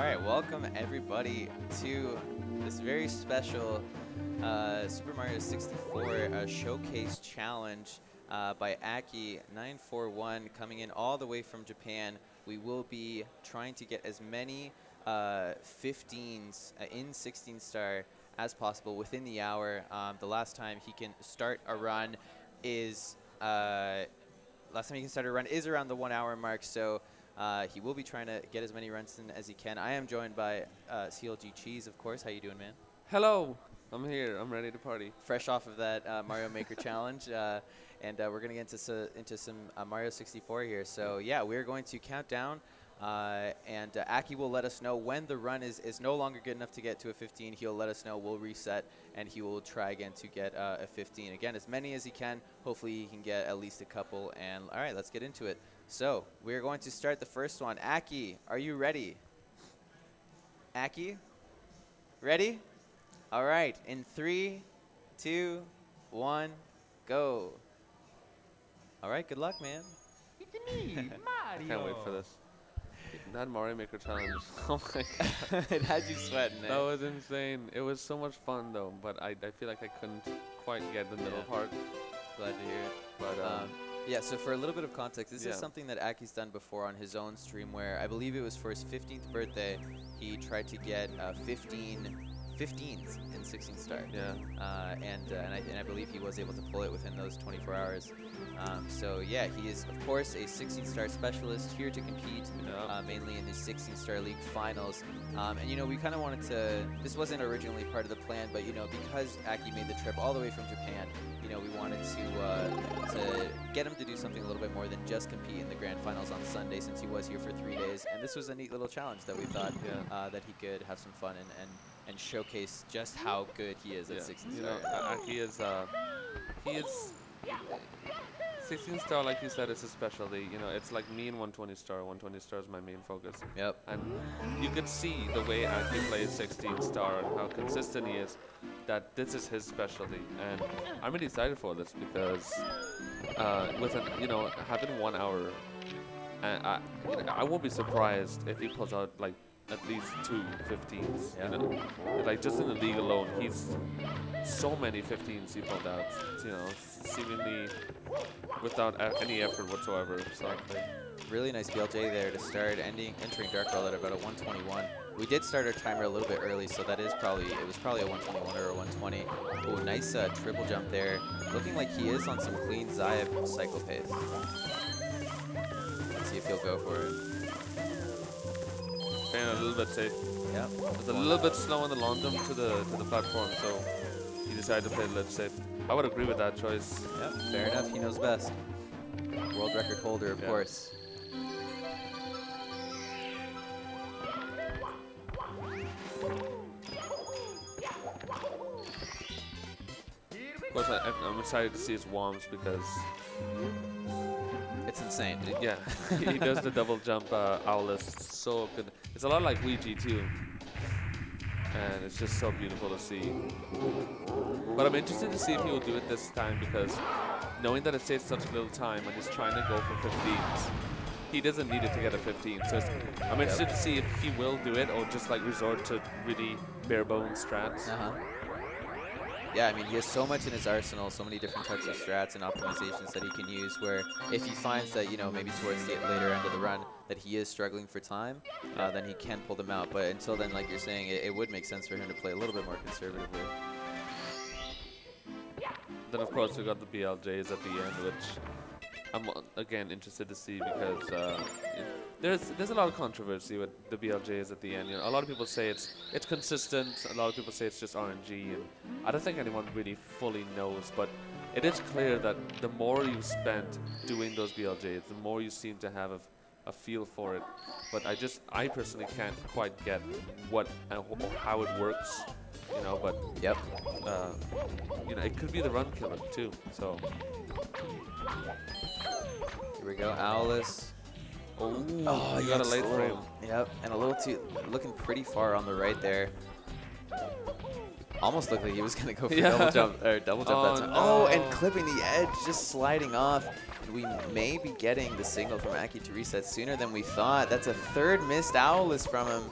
All right, welcome everybody to this very special Super Mario 64 Showcase Challenge by Aki941 coming in all the way from Japan. We will be trying to get as many 15s in 16-star as possible within the hour. The last time he can start a run is around the 1 hour mark, so he will be trying to get as many runs in as he can. I am joined by CLG Cheese, of course. How you doing, man? Hello. I'm here. I'm ready to party. Fresh off of that Mario Maker Challenge, and we're going to get into some Mario 64 here. So, yeah, we're going to count down, and Aki will let us know when the run is no longer good enough to get to a 15. He'll let us know. We'll reset, and he will try again to get a 15. Again, as many as he can. Hopefully, he can get at least a couple. And, all right, let's get into it. So, we're going to start the first one. Aki, are you ready? Aki? Ready? All right, in 3, 2, 1, go. All right, good luck, man. It's me, Mario. I can't wait for this. That Mario Maker Challenge. Oh my god. It had you sweating, That was insane. It was so much fun though, but I feel like I couldn't quite get the middle part. Glad to hear it. But yeah, so for a little bit of context, this Yeah. is something that Aki's done before on his own stream where I believe it was for his 15th birthday, he tried to get 15s in 16 star. yeah. And I believe he was able to pull it within those 24 hours. So yeah, he is of course a 16-star specialist here to compete, Yeah. mainly in the 16-star league finals. And you know, we kind of wanted to. This wasn't originally part of the plan, but you know, because Aki made the trip all the way from Japan, you know, we wanted to get him to do something a little bit more than just compete in the grand finals on Sunday, since he was here for 3 days. And this was a neat little challenge that we thought that he could have some fun and showcase just how good he is at 16 You star. know, Aki is he is 16 star, like you said, is his specialty. You know, it's like me in 120 star. 120 star is my main focus. Yep. And you could see the way Aki plays 16 star and how consistent he is, that this is his specialty. And I'm really excited for this because with having 1 hour, I won't be surprised if he pulls out like at least 2 15s. Yeah. You know, like just in the league alone, he's so many 15s he pulled out. You know, seemingly without any effort whatsoever. So Really nice BLJ there to start, entering Dark World at about a 121. We did start our timer a little bit early, so that is it was probably a 121 or a 120. Oh, nice triple jump there. Looking like he is on some clean Zayev cycle pace. Let's see if he'll go for it. playing a little bit safe. Yep. It's a little bit slow on the long jump to the platform, so he decided to play a little safe. I would agree with that choice. Yep, fair enough. He knows best. World record holder, of course. Of course, I'm excited to see his worms because It's insane. yeah, he does the double jump Owlus so good. It's a lot like Ouija too, and it's just so beautiful to see. But I'm interested to see if he will do it this time because knowing that it takes such little time and he's trying to go for 15s, he doesn't need it to get a 15. So I'm interested to see if he will do it or just like resort to really bare bones strats. Yeah, I mean, he has so much in his arsenal, so many different types of strats and optimizations that he can use, where if he finds that, you know, maybe towards the later end of the run, that he is struggling for time, then he can pull them out. But until then, like you're saying, it would make sense for him to play a little bit more conservatively. Then, of course, we got the BLJs at the end, which I'm, again, interested to see because there's a lot of controversy with the BLJs at the end. You know, a lot of people say it's consistent. A lot of people say it's just RNG, and I don't think anyone really fully knows. But it is clear that the more you spend doing those BLJs, the more you seem to have a feel for it. But I personally can't quite get what and how it works. You know, but Yep. you know, it could be the run killer too. So Here we go, Owlus. oh, you yeah, got a just late frame. Yep, and a little too, looking pretty far on the right there. Almost looked like he was going to go for double jump that time. No. Oh, and clipping the edge, just sliding off. And we may be getting the signal from Aki to reset sooner than we thought. That's a third missed Owlus from him.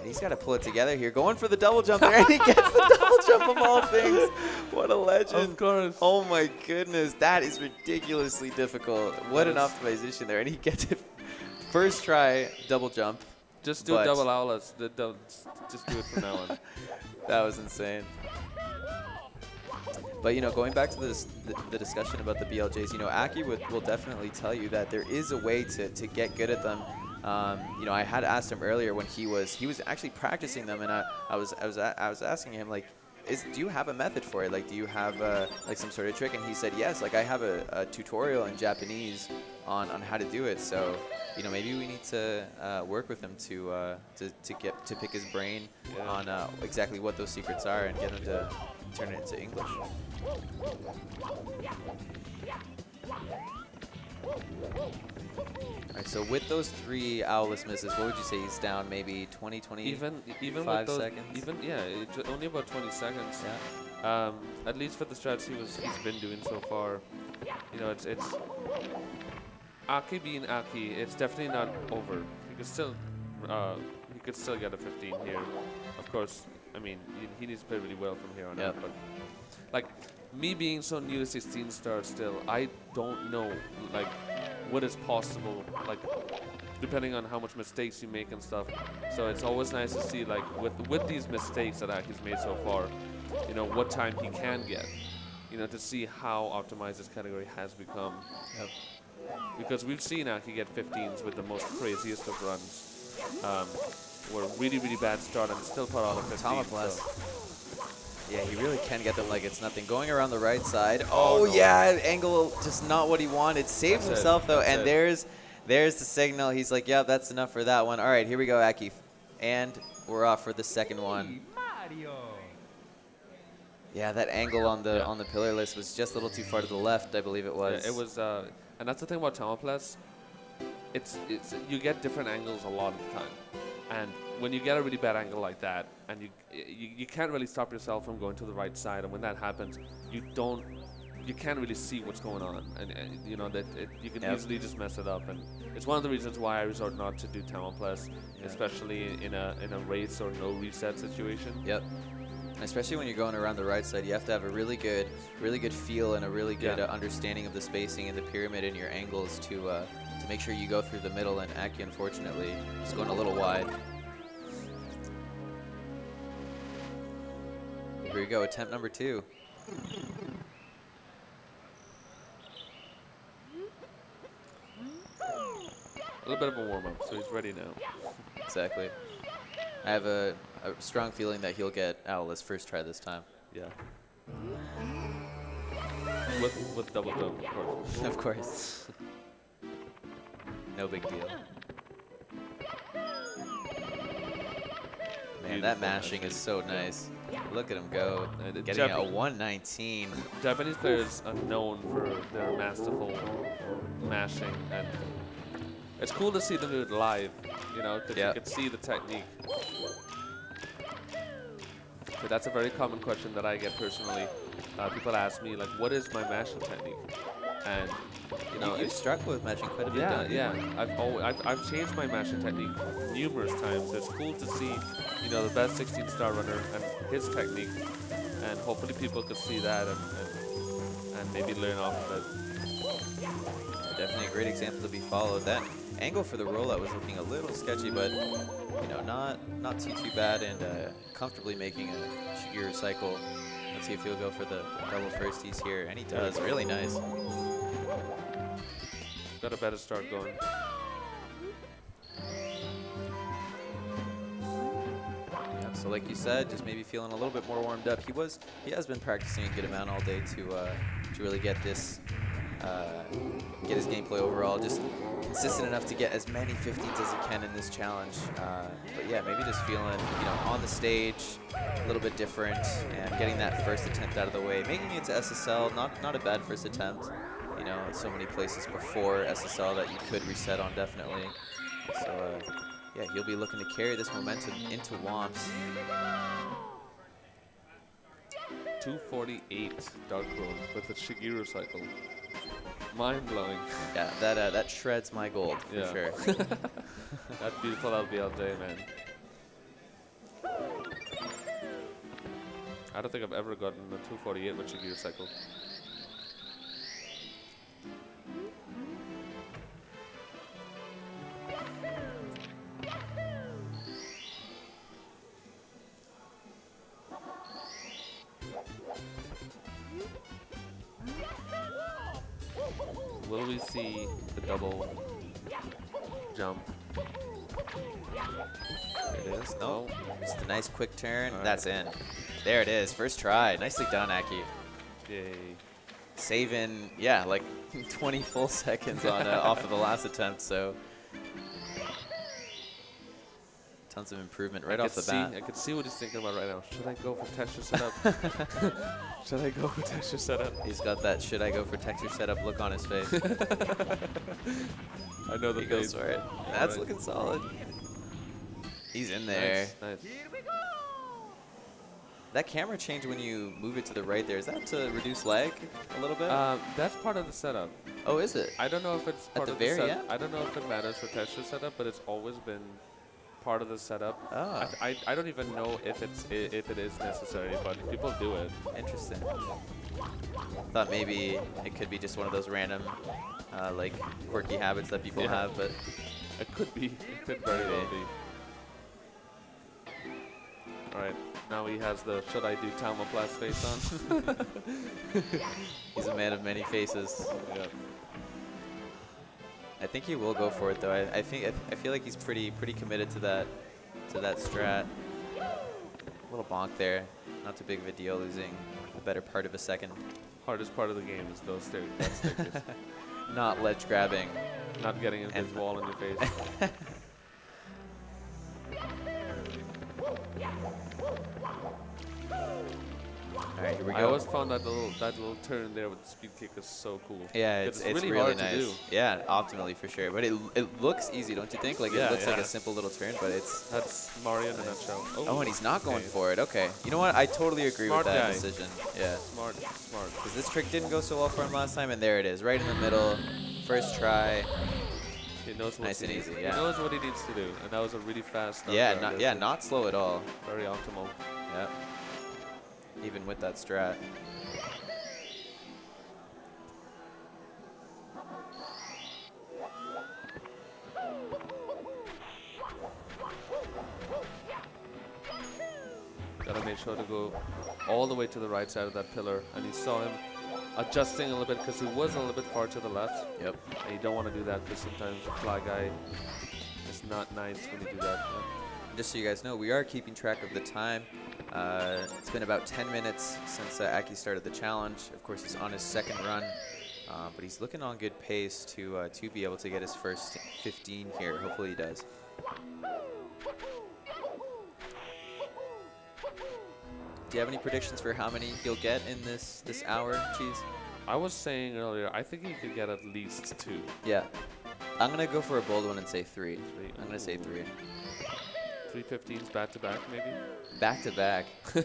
he's got to pull it together here. Going for the double jump there, and he gets the double jump of all things. What a legend. Of course. Oh my goodness, that is ridiculously difficult. What an optimization there, and he gets it. First try, double jump. Just do double owlets. Just do it from now on. That was insane. But, you know, going back to this, the discussion about the BLJs, you know, Aki will definitely tell you that there is a way to get good at them. You know, I had asked him earlier when he was actually practicing them, and I was asking him, like, do you have a method for it? Like, do you have like some sort of trick? And he said yes. Like, I have a tutorial in Japanese on how to do it. So, you know, maybe we need to work with him to pick his brain on exactly what those secrets are and get him to turn it into English. All right, so with those 3 owlless misses, what would you say he's down? Maybe 20, 20, even with those, seconds? Only about 20 seconds. Yeah. At least for the strats he's been doing so far, you know, it's Aki being Aki. It's definitely not over. He could still get a 15 here. Of course, I mean he needs to play really well from here on out. But like me being so new to 16 star still, I don't know like what is possible, like depending on how much mistakes you make and stuff. So it's always nice to see, like, with these mistakes that Aki's made so far, you know, what time he can get, you know, to see how optimized this category has become. Because we've seen Aki get 15s with the most craziest of runs, were really, really bad start and still put out a 15. Yeah, he really can get them like it's nothing. Going around the right side. Oh, no. Yeah, angle just not what he wanted. Saves himself, though, and there's the signal. He's like, yeah, that's enough for that one. All right, here we go, Aki. And we're off for the second one. Yeah, that angle on the pillar list was just a little too far to the left, I believe it was. Yeah, it was, and that's the thing about Thermoplast. You get different angles a lot of the time. And when you get a really bad angle like that, and you can't really stop yourself from going to the right side, and when that happens, you can't really see what's going on, and you know that you can easily just mess it up. And it's one of the reasons why I resort not to do Thermoplast, especially in a race or no reset situation. Yep. And especially when you're going around the right side, you have to have a really good feel and a really good understanding of the spacing and the pyramid and your angles to make sure you go through the middle. And Aki, unfortunately, is going a little wide. Here we go, attempt number 2. A little bit of a warm-up, so he's ready now. Exactly. I have a strong feeling that he'll get owlless first try this time. Yeah. With double jump, of course. Of course. No big deal. Man, that mashing is so nice. Look at him go. Getting a 119. Japanese players are known for their masterful mashing, and it's cool to see them do it live, you know, because you can see the technique. But that's a very common question that I get personally. People ask me, like, what is my mashing technique? And you know, you've struck with mashing quite a bit. Yeah. I've changed my mashing technique numerous times. It's cool to see, you know, the best 16-star runner and his technique, and hopefully people could see that and maybe learn off of it. Definitely a great example to be followed. That angle for the rollout was looking a little sketchy, but you know, not too bad, and comfortably making a Shigeru cycle. Let's see if he'll go for the double firsties here, and he does. Really nice. Got a better start going. Yeah, so like you said, just maybe feeling a little bit more warmed up. He has been practicing a good amount all day to really get this, get his gameplay overall just consistent enough to get as many 15s as he can in this challenge. But yeah, maybe just feeling, you know, on the stage a little bit different and getting that first attempt out of the way, making it to SSL. Not a bad first attempt. You know, so many places before SSL that you could reset on, definitely. So, yeah, he'll be looking to carry this momentum into WOMS. 248 Dark Throne with a Shigeru cycle. Mind-blowing. Yeah, that shreds my gold, for sure. That beautiful LBLJ, man. I don't think I've ever gotten a 248 with Shigiri Cycle. Will we see the double jump? There it is. No. Just a nice quick turn. Right. That's in. There it is. First try. Nicely done, Aki. Yay. Saving, yeah, like 20 full seconds on off of the last attempt. So tons of improvement right off the bat. I could see what he's thinking about right now. Should I go for texture setup? Should I go for texture setup? He's got that should I go for texture setup look on his face. I know the he goes for it. That's right. Looking solid. He's in there. Nice. That camera change when you move it to the right there, is that to reduce lag a little bit? That's part of the setup. Oh, is it? I don't know if it's part of the setup. End? I don't know if it matters for texture setup, but it's always been part of the setup. Oh. I don't even know if it is necessary, but people do it. Interesting. Thought maybe it could be just one of those random like quirky habits that people have, but it could be. It could very well be. All right, now he has the should I do Talmaplast face on. He's a man of many faces. Yeah. I think he will go for it though. I feel like he's pretty committed to that strat. A little bonk there, not too big of a deal, losing a better part of a second. Hardest part of the game is those stickers. Not ledge grabbing. Not getting into his wall in your face. All right, here we go. I always found that little turn there with the speed kick is so cool. Yeah, it's really hard nice. to do. Yeah, optimally for sure. But it looks easy, don't you think? Like it looks like a simple little turn, but it's that's Mario in a nutshell. Oh, and he's not going for it. Okay. You know what? I totally agree with that decision. Yeah. Smart. Because this trick didn't go so well for him last time, and there it is, right in the middle, first try. He knows nice and easy. Yeah. He knows what he needs to do, and that was a really fast start. Yeah, not slow at all. Very optimal. Yeah. Even with that strat. Gotta make sure to go all the way to the right side of that pillar, and you saw him adjusting a little bit because he was a little bit far to the left. Yep. And you don't want to do that because sometimes the fly guy is not nice when you do that. Yeah. Just so you guys know, we are keeping track of the time. It's been about 10 minutes since Aki started the challenge. Of course, he's on his second run, but he's looking on good pace to be able to get his first 15 here. Hopefully he does. Do you have any predictions for how many he'll get in this hour, Cheese? I was saying earlier, I think he could get at least 2. Yeah. I'm going to go for a bold one and say 3. I'm going to say 3. 3 15s back to back, maybe? Back to back. All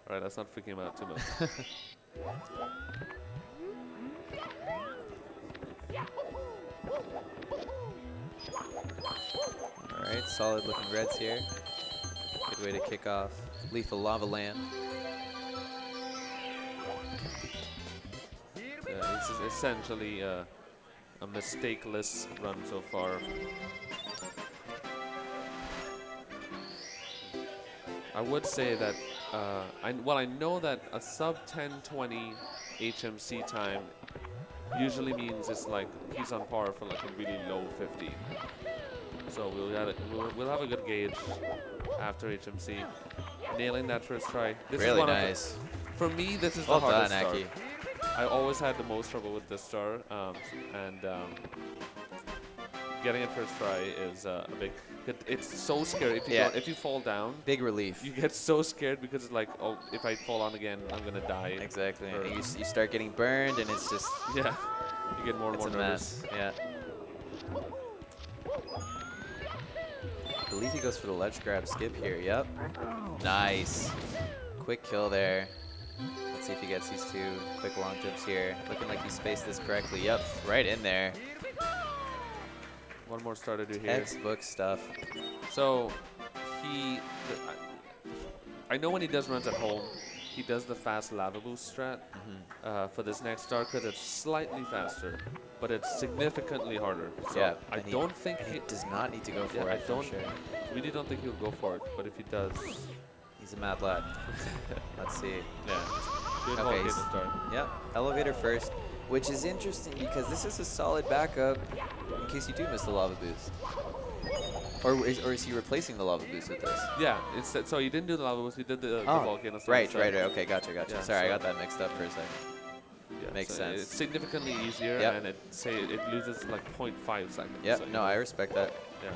right, let's not freak him out too much. All right, solid looking reds here. Good way to kick off Lethal Lava Land. This is essentially a mistakeless run so far. I would say that, I know that a sub 10:20 HMC time usually means it's like he's on par for like a really low 50. So we'll have a good gauge after HMC. Nailing that first try. This really is nice. For me, this is well the hardest done, star. Aki. I always had the most trouble with this star, getting it first try is a big. It's so scary if you fall down. Big relief. You get so scared because it's like, oh, if I fall on again, I'm gonna die. Exactly. And you start getting burned, and it's just you get more and more nervous. Yeah. I believe he goes for the ledge grab skip here. Yep. Nice. Quick kill there. Let's see if he gets these 2 quick long jumps here. Looking like he spaced this correctly. Yep, right in there. One more star to do here. Textbook stuff. So I know when he does runs at home, he does the fast lava boost strat for this next star because it's slightly faster, but it's significantly harder. So Yeah, I and don't think he does not need to go for yeah, it. For sure. really don't think he'll go for it, but if he does, He's a mad lad. Let's see. yeah, good Okay, volcano he's- start. Yep, elevator first, which is interesting because this is a solid backup in case you do miss the lava boost. Or is he replacing the lava boost with this? Yeah, so he didn't do the lava boost, he did the volcano start. right, instead. right. Okay, gotcha. Yeah, Sorry, I so- got that mixed up for a second. Yeah, Makes so sense. It's significantly easier, Yep. and it loses like 0.5 seconds. Yep, so, no, I respect that. Yeah.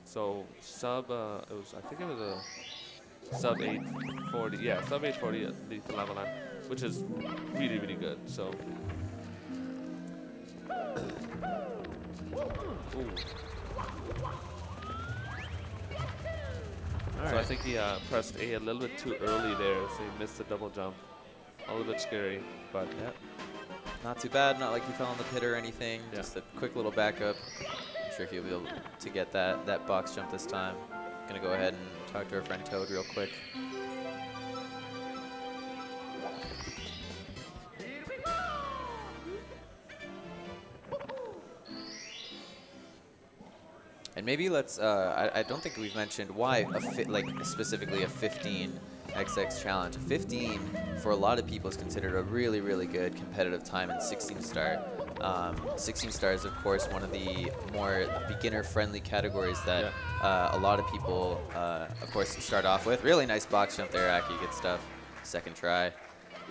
So I think it was a sub 840. Yeah, sub 840 at lethal level line, which is really, really good. So. Ooh. So I think he pressed A a little bit too early there, so he missed the double jump. A little bit scary, but Yep. Not too bad, not like he fell in the pit or anything. Yeah. Just a quick little backup. I'm sure he'll be able to get that box jump this time. Gonna go ahead and talk to our friend Toad real quick. And maybe let's, I don't think we've mentioned why, specifically a 15XX challenge. 15, for a lot of people, is considered a really, really good competitive time in 16 star. 16 star is, of course, one of the more beginner-friendly categories that a lot of people, of course, start off with. Really nice box jump there, Aki. Good stuff. Second try.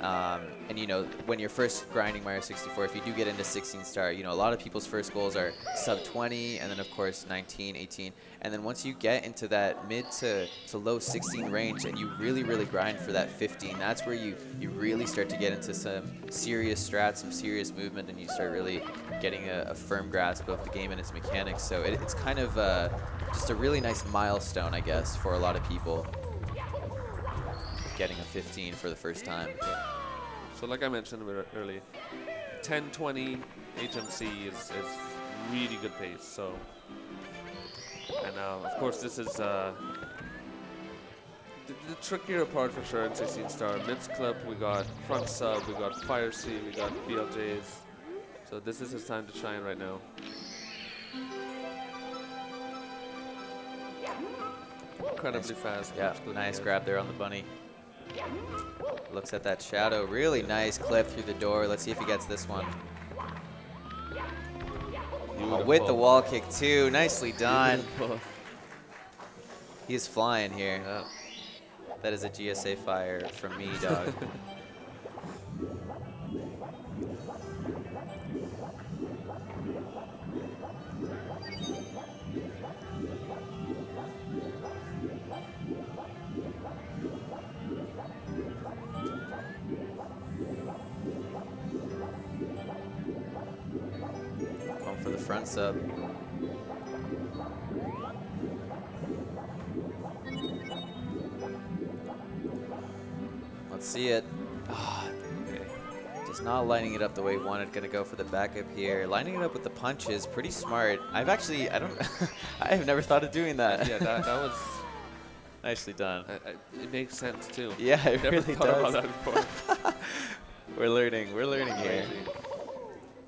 And, you know, when you're first grinding Mario 64, if you do get into 16 star, you know, a lot of people's first goals are sub 20, and then, of course, 19, 18. And then once you get into that mid to low 16 range and you really, really grind for that 15, that's where you really start to get into some serious strats, some serious movement, and you start really getting a firm grasp of the game and its mechanics. So it's kind of just a really nice milestone, I guess, for a lot of people, getting a 15 for the first time. so like I mentioned earlier, 10-20 HMC is really good pace. So, and of course this is the trickier part for sure in 16 star. Mids clip, we got front sub, we got fire C, we got BLJs. So this is his time to shine right now. Incredibly fast. Yeah, nice grab there on the bunny. Looks at that shadow. Really nice clip through the door. Let's see if he gets this one. Oh, with the wall kick too. Nicely done. He's flying here. Yeah. That is a GSA fire from me, dog. Going for the front sub. Let's see it. Oh, okay. Just not lining it up the way he wanted. Gonna go for the backup here. Lining it up with the punches, pretty smart. I have never thought of doing that. Yeah, that was nicely done. it makes sense too. Yeah, it Never really thought does. about that before. We're learning here. Crazy.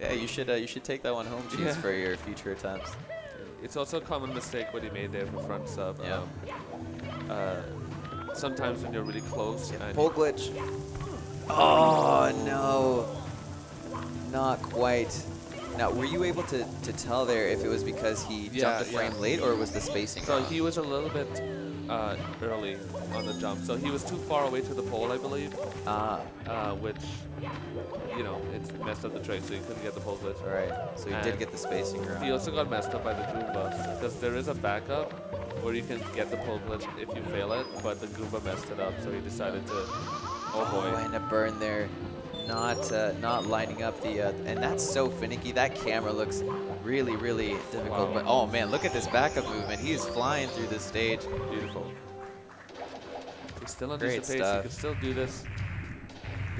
Yeah, you should take that one home, Cheese, Yeah. for your future attempts. It's also a common mistake what he made there for front sub. Yeah. Sometimes when you're really close, and Pull glitch. Oh no, not quite. Now, were you able to tell there if it was because he jumped a frame late or was the spacing so wrong? he was a little bit early on the jump, so he was too far away to the pole, I believe, which, you know, it's messed up the trick, so he couldn't get the pole glitch. All right, so he did And get the spacing wrong. He also got messed up by the Goomba, because there is a backup where you can get the pole glitch if you fail it, but the Goomba messed it up, so he decided to, oh boy. And a burn there. Not lining up the, and that's so finicky. That camera looks really, really difficult. Wow. But oh man, look at this backup movement. He's flying through this stage. Beautiful. He's still on Great decent pace. stuff. He can still do this.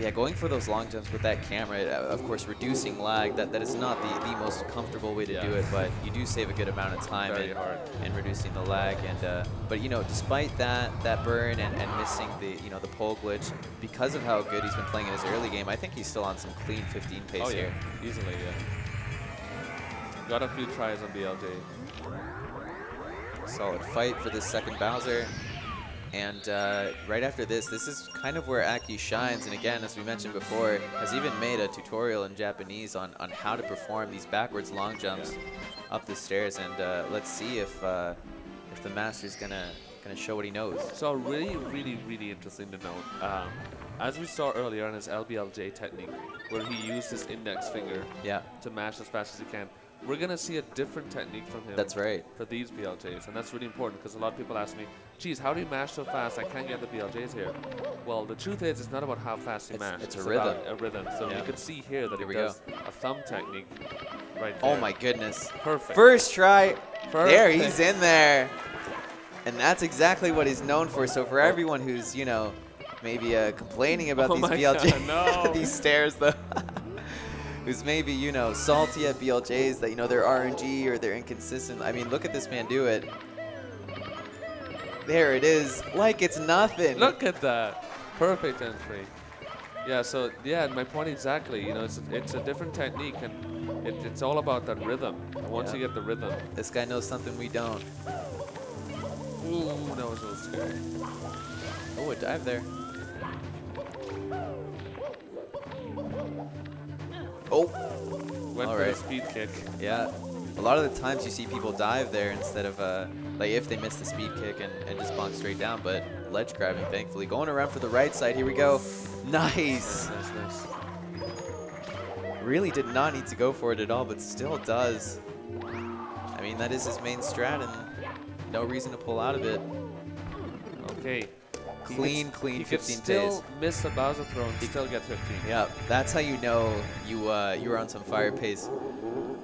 Yeah, going for those long jumps with that camera, of course, reducing lag, that is not the most comfortable way to do it, but you do save a good amount of time in reducing the lag. And but you know, despite that burn and missing the the pole glitch, because of how good he's been playing in his early game, I think he's still on some clean 15 pace here. Easily, Got a few tries on BLJ. Solid fight for this second Bowser. And right after this is kind of where Aki shines. And again, as we mentioned before, has even made a tutorial in Japanese on how to perform these backwards long jumps up the stairs. And let's see if the master's gonna show what he knows. So really interesting to note. As we saw earlier on his LBLJ technique, where he used his index finger to mash as fast as he can. We're going to see a different technique from him. That's right. For these BLJs, and that's really important because a lot of people ask me, geez, how do you mash so fast? I can't get the BLJs here. Well, the truth is, it's not about how fast you mash. It's a rhythm. About a rhythm. So you can see here that he does a thumb technique right there. Oh my goodness. Perfect. First try. There, he's in there. And that's exactly what he's known for. So for everyone who's, you know, maybe complaining about these BLJs, these stairs, though. Who's maybe, you know, salty at BLJs that, you know, they're RNG or they're inconsistent. I mean, look at this man do it. There it is, like it's nothing. Look at that. Perfect entry. Yeah, so, yeah, my point exactly. You know, it's a different technique, and it's all about that rhythm. And once you get the rhythm. This guy knows something we don't. Ooh, that was a little scary. Oh, a dive there. Oh, went for the speed kick. Yeah, a lot of the times you see people dive there instead of like if they miss the speed kick and just bonk straight down. But ledge grabbing, thankfully, going around for the right side. Here we go. Nice. Nice. Really did not need to go for it at all, but still does. I mean, that is his main strat, and no reason to pull out of it. Okay. Clean 15 days. Still miss a Bowser throw and still get 15. Yeah, that's how you know you were on some fire pace.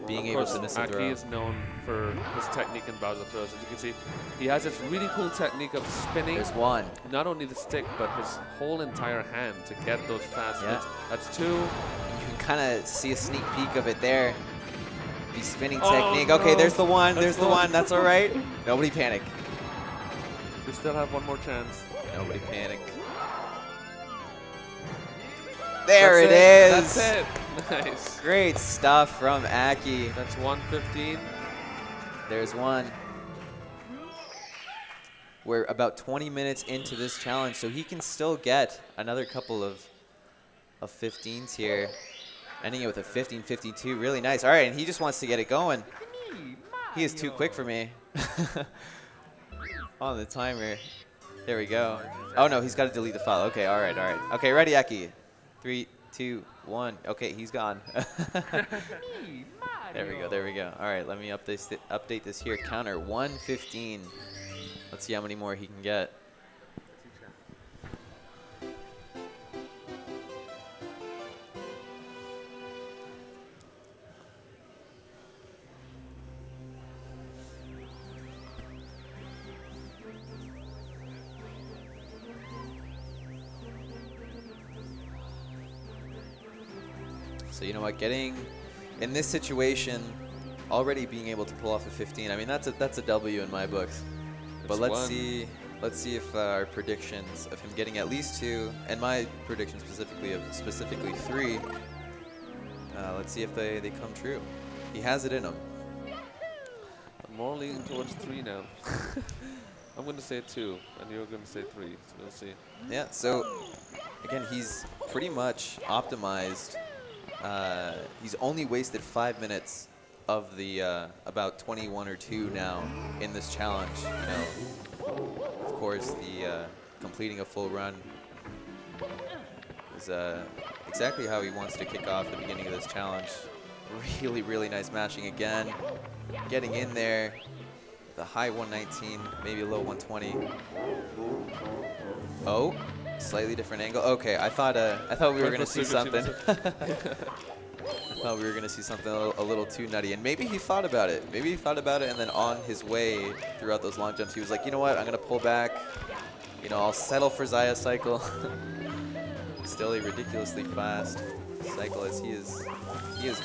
Being able to miss a throw. Aki is known for his technique in Bowser throws. As you can see, he has this really cool technique of spinning. There's one. Not only the stick, but his whole entire hand to get those fast hits. That's two. You can kind of see a sneak peek of it there. The spinning technique. Okay, there's the one. There's the one. That's all right. Nobody panic. We still have one more chance. Nobody panic. There it is. That's it. Nice. Great stuff from Aki. That's 115. There's one. We're about 20 minutes into this challenge, so he can still get another couple of 15s here. Ending it with a 15-52. Really nice. All right, and he just wants to get it going. He is too quick for me. On the timer. There we go. Oh, no, he's got to delete the file. Okay, all right. Okay, ready, Aki. 3, 2, 1. Okay, he's gone. There we go. All right, let me update this here. Counter 115. Let's see how many more he can get. So you know what, getting in this situation, already being able to pull off a 15, I mean that's a W in my books. But let's see if our predictions of him getting at least 2, and my prediction specifically of specifically 3, let's see if they come true. He has it in him. I'm more leaning towards 3 now. I'm going to say 2, and you're going to say 3, so we'll see. Yeah, so again, he's pretty much optimized. He's only wasted 5 minutes of the about 21 or 2 now in this challenge. You know, of course, the completing a full run is exactly how he wants to kick off the beginning of this challenge. Really, really nice mashing again, getting in there. The high 119, maybe a low 120. Oh. Slightly different angle. Okay, I thought we were gonna see something. I thought we were gonna see something a little too nutty, and maybe he thought about it. Maybe he thought about it, and then on his way throughout those long jumps, he was like, you know what? I'm gonna pull back. You know, I'll settle for Xayah cycle. still a ridiculously fast cyclist. He is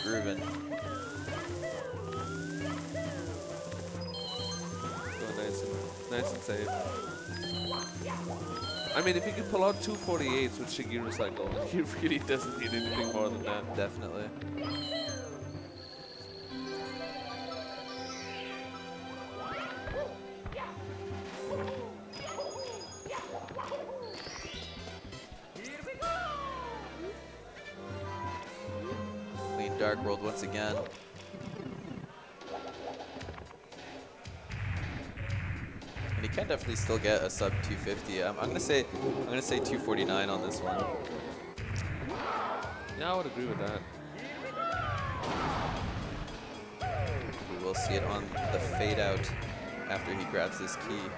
grooving. Going nice and safe. I mean, if he can pull out 248s with Shigeru Cycle, he really doesn't need anything more than that. Definitely. Clean Dark World once again. And he can definitely still get a sub 250. I'm gonna say 249 on this one. Yeah, I would agree with that. We will see it on the fade out after he grabs this key.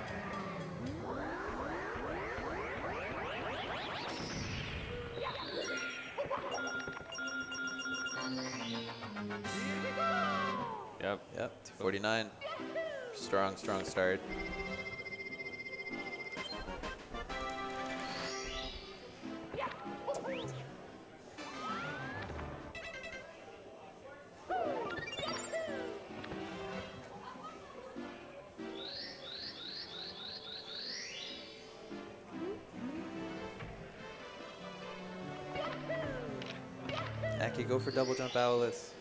Yep. Yep, 249. Strong start. Aki, go for double jump owless.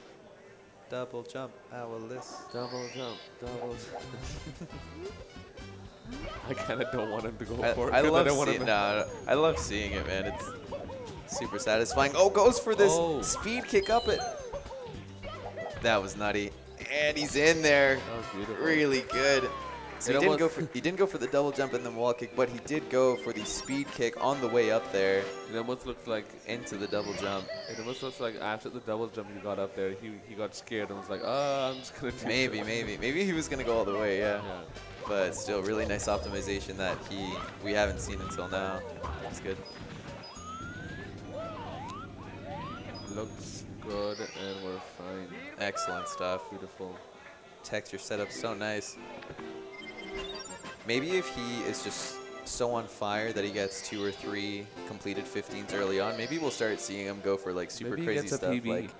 Double jump owless. Double jump, double jump. I kind of don't want him to go for it. I love seeing it, man. It's super satisfying. Oh, goes for this speed kick up it. That was nutty. And he's in there. That was beautiful. Really good. So he didn't go for the double jump and then wall kick, but he did go for the speed kick on the way up there. It almost looks like into the double jump. It almost looks like after the double jump he got up there, he got scared and was like, I'm just gonna do Maybe he was gonna go all the way, yeah. But still, really nice optimization that we haven't seen until now. It's good. Looks good and we're fine. Excellent stuff. Beautiful. Texture setup so nice. Maybe if he is just so on fire that he gets 2 or 3 completed 15s early on, maybe we'll start seeing him go for like super crazy stuff. Like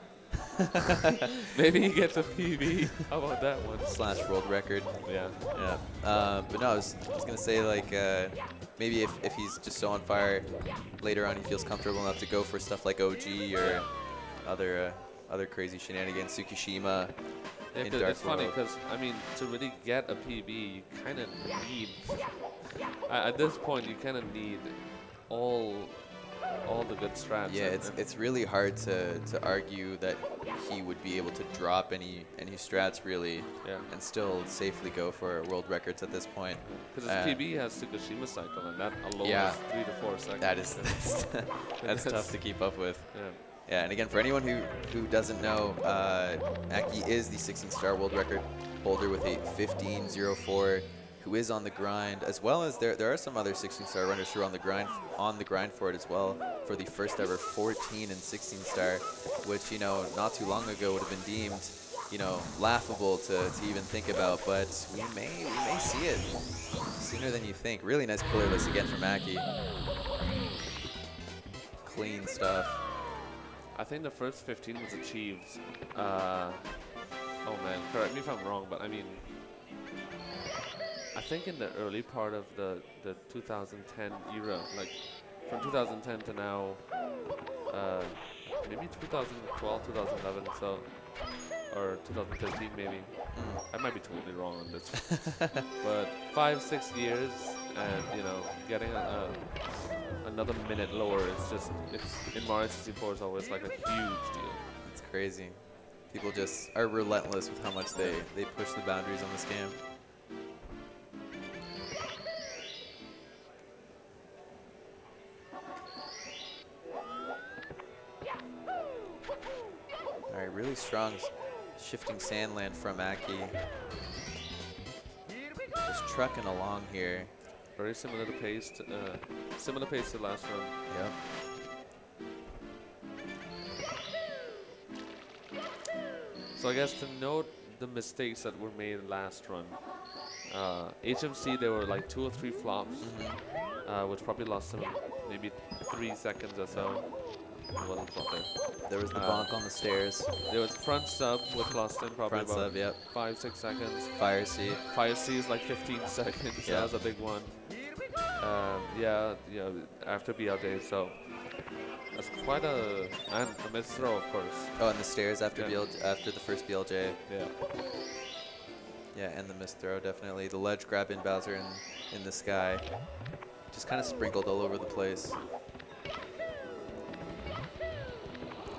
maybe he gets a PB. How about that one? / world record. Yeah. Yeah. But no, I was gonna say like maybe if he's just so on fire later on, he feels comfortable enough to go for stuff like OG or other crazy shenanigans, Tsukishima. Yeah, it's funny because, I mean, to really get a PB, you kind of need, at this point, you kind of need all the good strats. Yeah, it's really hard to argue that he would be able to drop any strats really and still safely go for world records at this point. Because his PB has Tsukishima cycle, and that alone is 3 to 4 seconds. That's tough to keep up with. Yeah. Yeah, and again, for anyone who doesn't know, Aki is the 16-star world record holder with a 15.04, who is on the grind, as well as there are some other 16-star runners who are on the grind for it as well, for the first ever 14 and 16-star, which, you know, not too long ago would have been deemed, you know, laughable to even think about, but we may see it sooner than you think. Really nice pillar list again from Aki. Clean stuff. I think the first 15 was achieved. Oh man, correct me if I'm wrong, but I mean, I think in the early part of the 2010 era, like from 2010 to now, maybe 2012, 2011, so, or 2013 maybe. I might be totally wrong on this, but 5-6 years, and you know, getting another minute lower is just, in Mario 64 is always like a huge deal. It's crazy. People just are relentless with how much they push the boundaries on this game. All right, really strong shifting sand land from Aki. Just trucking along here. Very similar to pace, to the last run. Yep. So I guess to note the mistakes that were made last run, HMC there were like 2 or 3 flops, which probably lost him maybe 3 seconds or so. It wasn't flutter. There was the bonk on the stairs. There was front sub with Boston, probably Front about sub, yep. 5-6 seconds. Fire C. Fire C is like 15 seconds. Yeah. That was a big one. Yeah, after BLJ, so that's quite a and a missed throw, of course. Oh, and the stairs after Yeah. after the first BLJ. Yeah. Yeah, and the missed throw, definitely. The ledge grab in Bowser in the sky. Just kind of sprinkled all over the place.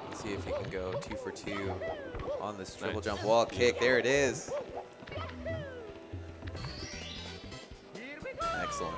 Let's see if he can go 2 for 2 on this triple Nice. jump wall kick. There it is. Excellent.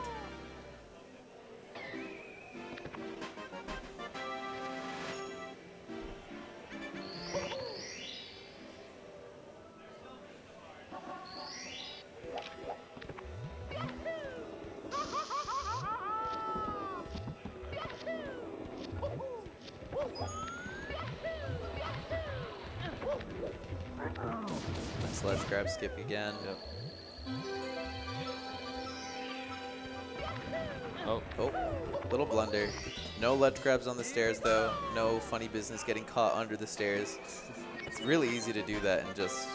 Nice ledge grab skip again. Yep. Oh, Oh, little blunder. No ledge grabs on the stairs though. No funny business getting caught under the stairs. It's really easy to do that and just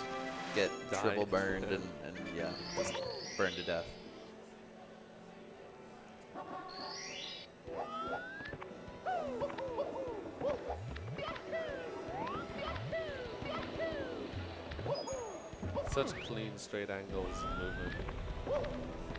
get Die. triple burned Yeah. and yeah, just burned to death. such clean, straight angles and movement.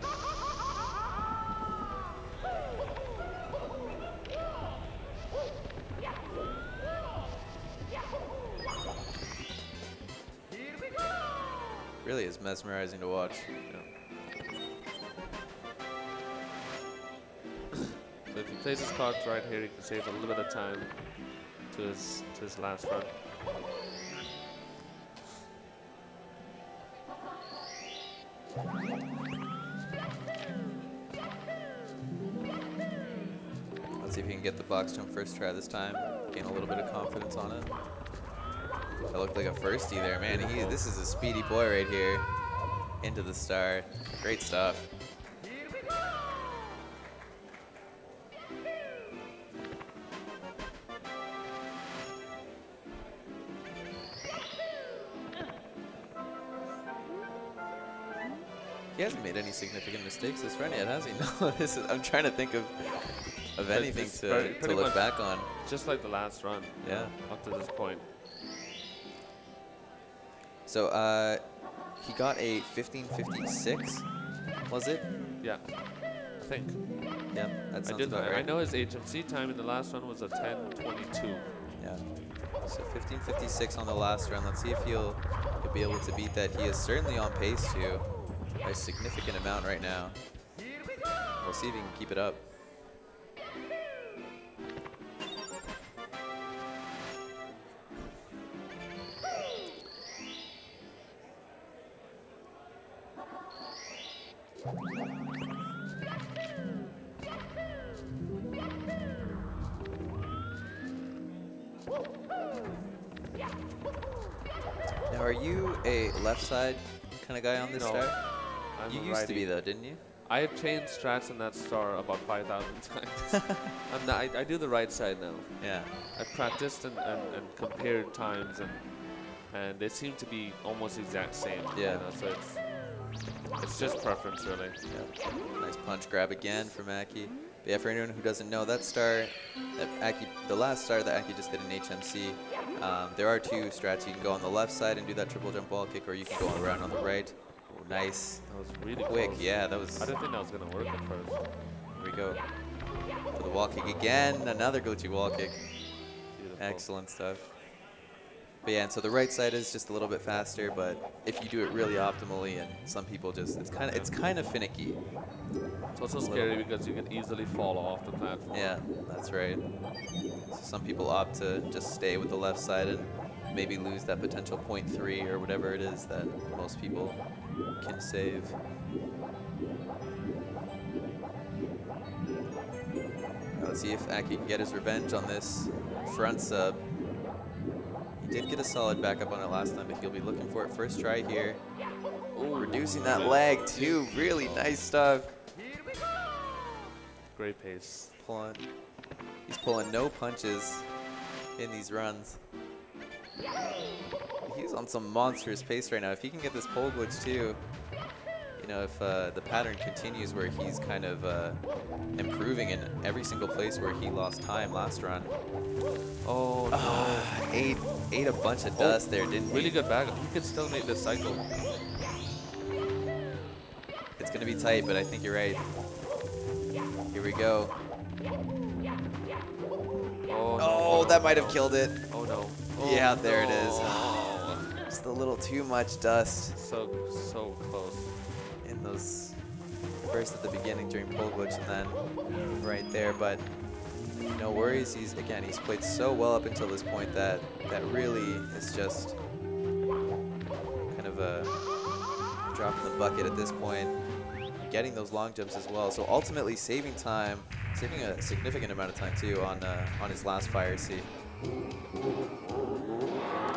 Really is mesmerizing to watch. So if he plays his cards right here, he can save a little bit of time to his last run. Let's see if he can get the box jump first try this time. Gain a little bit of confidence on it. That looked like a firstie there, man. This is a speedy boy right here. Into the star. Great stuff. He hasn't made any significant mistakes this run yet, has he? No, I'm trying to think of anything It's to pretty look much back on. Just like the last run. Yeah. Up to this point. So he got a 15:56, was it? Yeah. I think. Yeah, that sounds I did. about I right. know his HMC time in the last run was a 10:22. Yeah. So 15:56 on the last run. Let's see if he'll be able to beat that. He is certainly on pace to a significant amount right now. We'll see if he can keep it up. Now, are you a left side kind of guy on this No, start? I'm You a used to be righty. though, didn't you? I have changed strats in that star about 5,000 times. I do the right side now. Yeah. I've practiced and compared times, and they seem to be almost the exact same. Yeah. You know, so it's just preference, really. Yeah. Nice punch grab again from Aki. But yeah, for anyone who doesn't know, that star, the last star that Aki just did in HMC, there are two strats. You can go on the left side and do that triple jump wall kick, or you can go around on the right. Oh, nice. That was really Quick, close. yeah, that was. I didn't think that was going to work at first. Here we go. For the wall kick again, another glitchy wall kick. Beautiful. Excellent stuff. But yeah, and so the right side is just a little bit faster, but if you do it really optimally, and some people just, it's kind of finicky. It's also scary because you can easily fall off the platform. Yeah, that's right. So some people opt to just stay with the left side and maybe lose that potential 0.3 or whatever it is that most people can save. Now let's see if Aki can get his revenge on this front sub. He did get a solid backup on it last time, but he'll be looking for it first try here. Ooh, Reducing that leg too, really nice stuff. Great pace. pulling no punches in these runs. He's on some monstrous pace right now. If he can get this pole glitch too, you know, if the pattern continues where he's kind of improving in every single place where he lost time last run. Oh, no. Ate a bunch of dust there, didn't he? Really good back. He could still make this cycle. It's going to be tight, but I think you're right. Here we go. Oh, no. Oh, that might have killed it. Oh, no. Oh, Yeah, there it is. no. Just a little too much dust So close. in those first at the beginning during pole glitch and then right there, but no worries. He's played so well up until this point that really is just kind of a drop in the bucket at this point. Getting those long jumps as well, so ultimately saving time, saving a significant amount of time too on his last fire seat.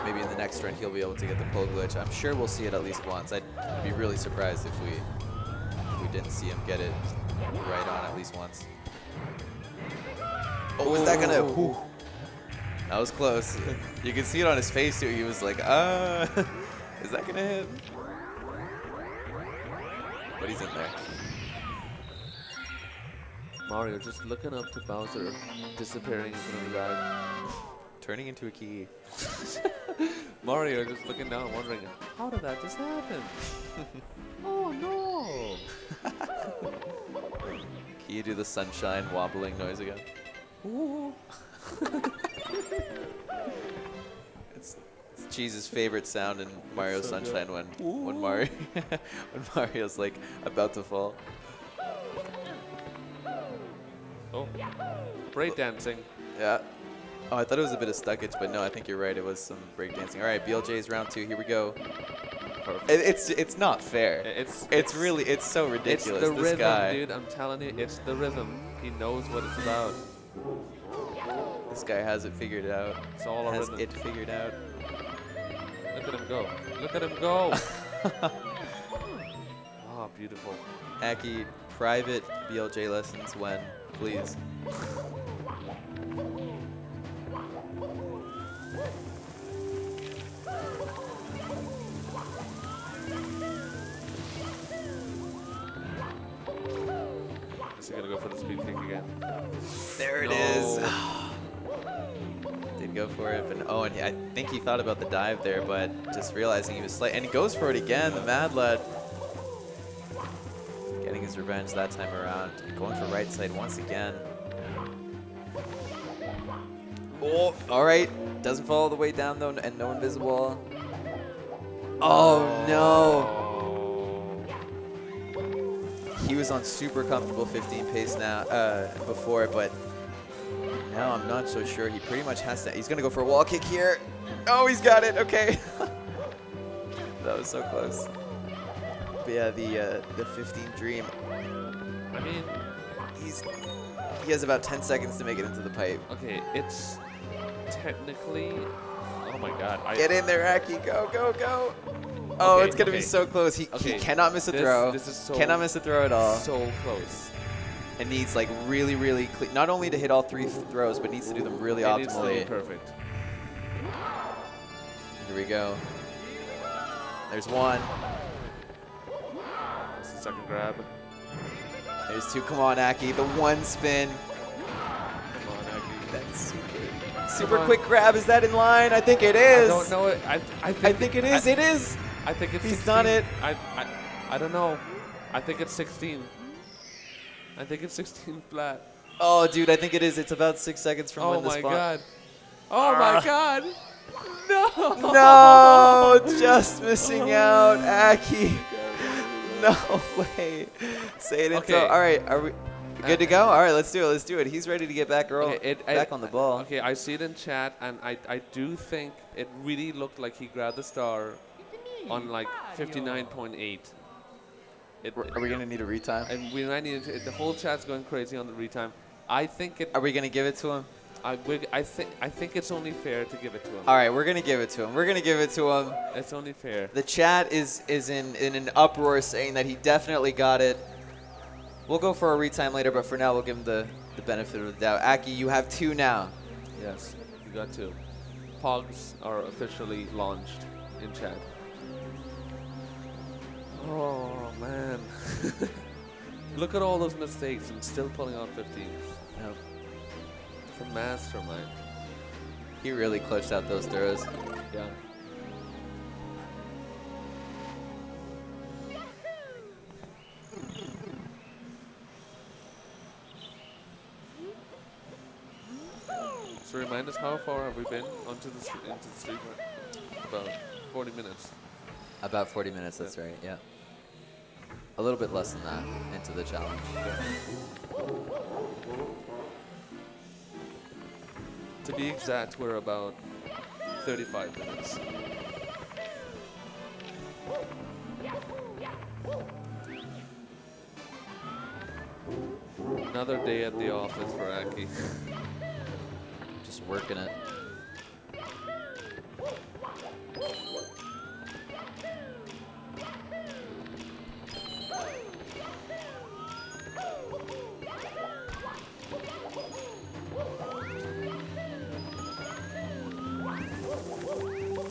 Maybe in the next run he'll be able to get the pole glitch. I'm sure we'll see it at least once. I'd be really surprised if we didn't see him get it right on at least once. Oh, is that gonna? Whew. That was close. You can see it on his face too. He was like, is that gonna hit? But he's in there. Mario just looking up to Bowser, disappearing into the bag. Turning into a key. Mario just looking down, wondering, how did that just happen? Oh no! Can you do the sunshine wobbling noise again? Ooh. It's Cheese's favorite sound in Mario So Sunshine good. when Mario's like about to fall. Oh, breakdancing. Yeah. Oh, I thought it was a bit of stuckage, but no, I think you're right. It was some breakdancing. All right, BLJ's round 2. Here we go. Perfect. It's not fair. It's really so ridiculous. It's the this rhythm, guy. dude. I'm telling you, it's the rhythm. He knows what it's about. This guy has it figured out. It's all a Has rhythm. it figured out. Look at him go. Look at him go. Oh, beautiful. Aki, private BLJ lessons when, please. Is he gonna go for the speed kick again? There it is. Did go for it, but oh, and I think he thought about the dive there, but just realizing he was slight, and he goes for it again. The Mad Lad getting his revenge that time around, going for right side once again. Oh, all right, doesn't fall all the way down though, and no invisible. Oh no. He was on super comfortable 15 pace now before, but now I'm not so sure. He pretty much has to. He's gonna go for a wall kick here. Oh, he's got it. Okay. That was so close. But yeah, the 15 Dream. I mean, he has about 10 seconds to make it into the pipe. okay, it's technically. Oh my God! Get in there, Aki. Go, go, go. Oh, Okay, it's gonna be okay. so close. He cannot miss a throw. This is so Cannot miss a throw at all. So close. And needs like really, really clean. Not only to hit all 3 throws, but needs to do them really It needs to be optimally. perfect. Here we go. There's 1. It's the second grab. There's 2. Come on, Aki. The 1 spin. Come on, Aki. That's super quick grab. Is that in line? I think it is. I don't know it. I think it is. It is. I think it's He's 16. done it. I don't know. I think it's 16. I think it's 16 flat. Oh, dude, I think it is. It's about 6 seconds from Oh when the my spawn. God. Oh my God. No. No, just missing out, Aki. No way. Say it into. Okay. All right, are we good to go? All right, let's do it. Let's do it. He's ready to get back, back on the ball. Okay, I see it in chat, and I do think it really looked like he grabbed the star on like 59.8. Are we gonna need a retime? And we might need to, the whole chat's going crazy on the retime. I think it. Are we gonna give it to him? I think it's only fair to give it to him. All right, we're gonna give it to him. We're gonna give it to him. It's only fair. The chat is in an uproar saying that he definitely got it. We'll go for a retime later, but for now we'll give him the benefit of the doubt. Aki, you have 2 now. Yes, you got 2. Pogs are officially launched in chat. Oh, man. Look at all those mistakes and still pulling out 15s. Nope. It's a mastermind. He really clutched out those throws. Yeah. So remind us, how far have we been into the stream? About 40 minutes. About 40 minutes, that's right, yeah. A little bit less than that into the challenge. Yeah. To be exact, we're about 35 minutes. Another day at the office for Aki. Just working it.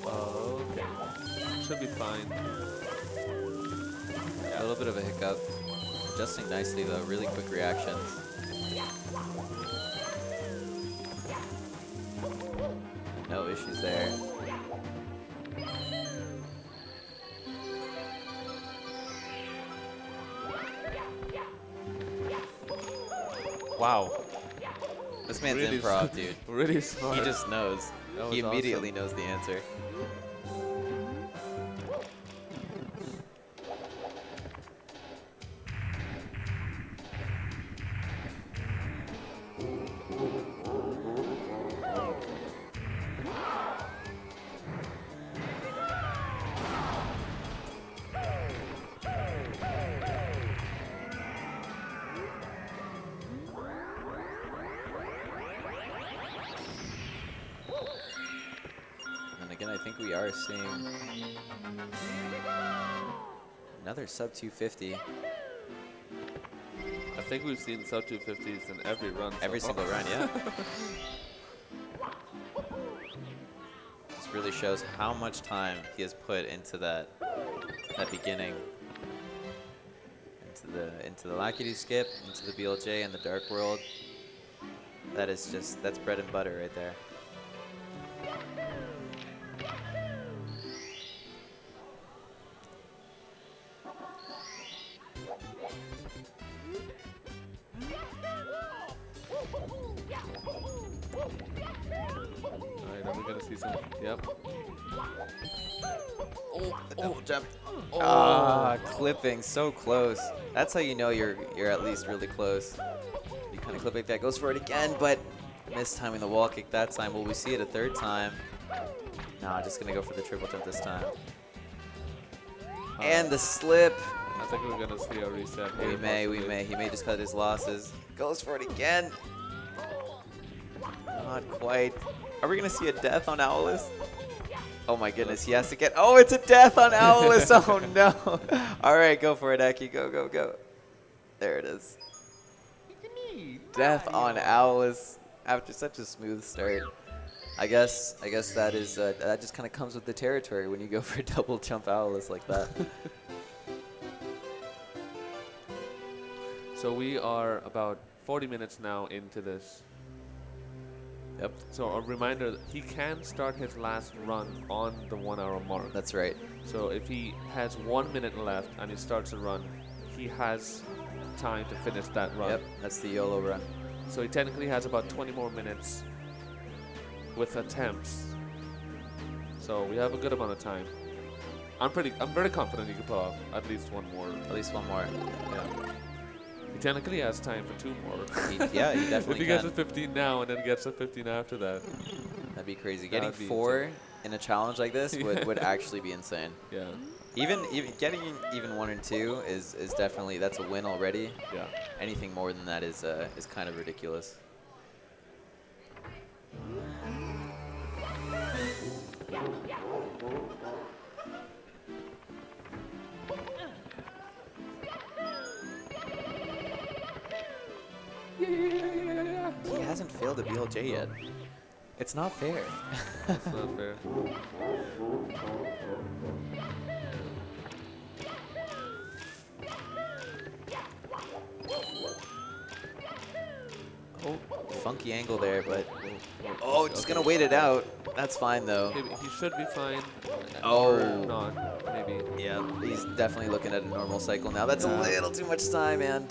Okay. Should be fine. A little bit of a hiccup. Adjusting nicely though, really quick reactions. No issues there. Wow. This man's Really improv, dude. Really smart. He just knows. That He was immediately awesome. knows the answer. And again, I think we are seeing another sub 250. I think we've seen sub 250s in every run. Every so single far. run, yeah. This really shows how much time he has put into that beginning. Into the Lakitu skip, into the BLJ and the Dark World. That is just, that's bread and butter right there. Alright, are we gonna see some? Yep. Oh, jump. Ah, clipping, so close. That's how you know you're at least really close. You kind of clipping that, goes for it again, but mistiming the wall kick that time. Will we see it a third time? No, just gonna go for the triple jump this time. And the slip. I think we're gonna see a reset here. We may. possibly. He may just cut his losses. Goes for it again. Not quite. Are we gonna see a death on Owlus? Oh my goodness, he has to get. Oh, it's a death on Owlus. Oh no. All right, go for it, Aki. Go, go, go. There it is. Death on Owlus after such a smooth start. I guess that is that just kind of comes with the territory when you go for a double jump Owlus like that. So we are about 40 minutes now into this. Yep, So a reminder, that he can start his last run on the 1 hour mark. that's right. So if he has 1 minute left and he starts a run, he has time to finish that run. Yep, that's the YOLO run. So he technically has about 20 more minutes with attempts. So we have a good amount of time. I'm very confident he can pull off at least one more. At least one more. Yeah. He technically has time for 2 more. Yeah, he definitely If he gets can. a 15 now and then gets a 15 after that. That'd be crazy. That'd Getting be 4 insane. in a challenge like this would actually be insane. Yeah. Even getting even 1 or 2 is definitely, that's a win already. Yeah. Anything more than that is kind of ridiculous. failed a BLJ yet. It's not fair. It's not fair. Oh, funky angle there, but oh, just gonna wait it out. That's fine though. Maybe he should be fine. Oh. Or not, maybe. Yeah, he's definitely looking at a normal cycle now. That's a little too much time, and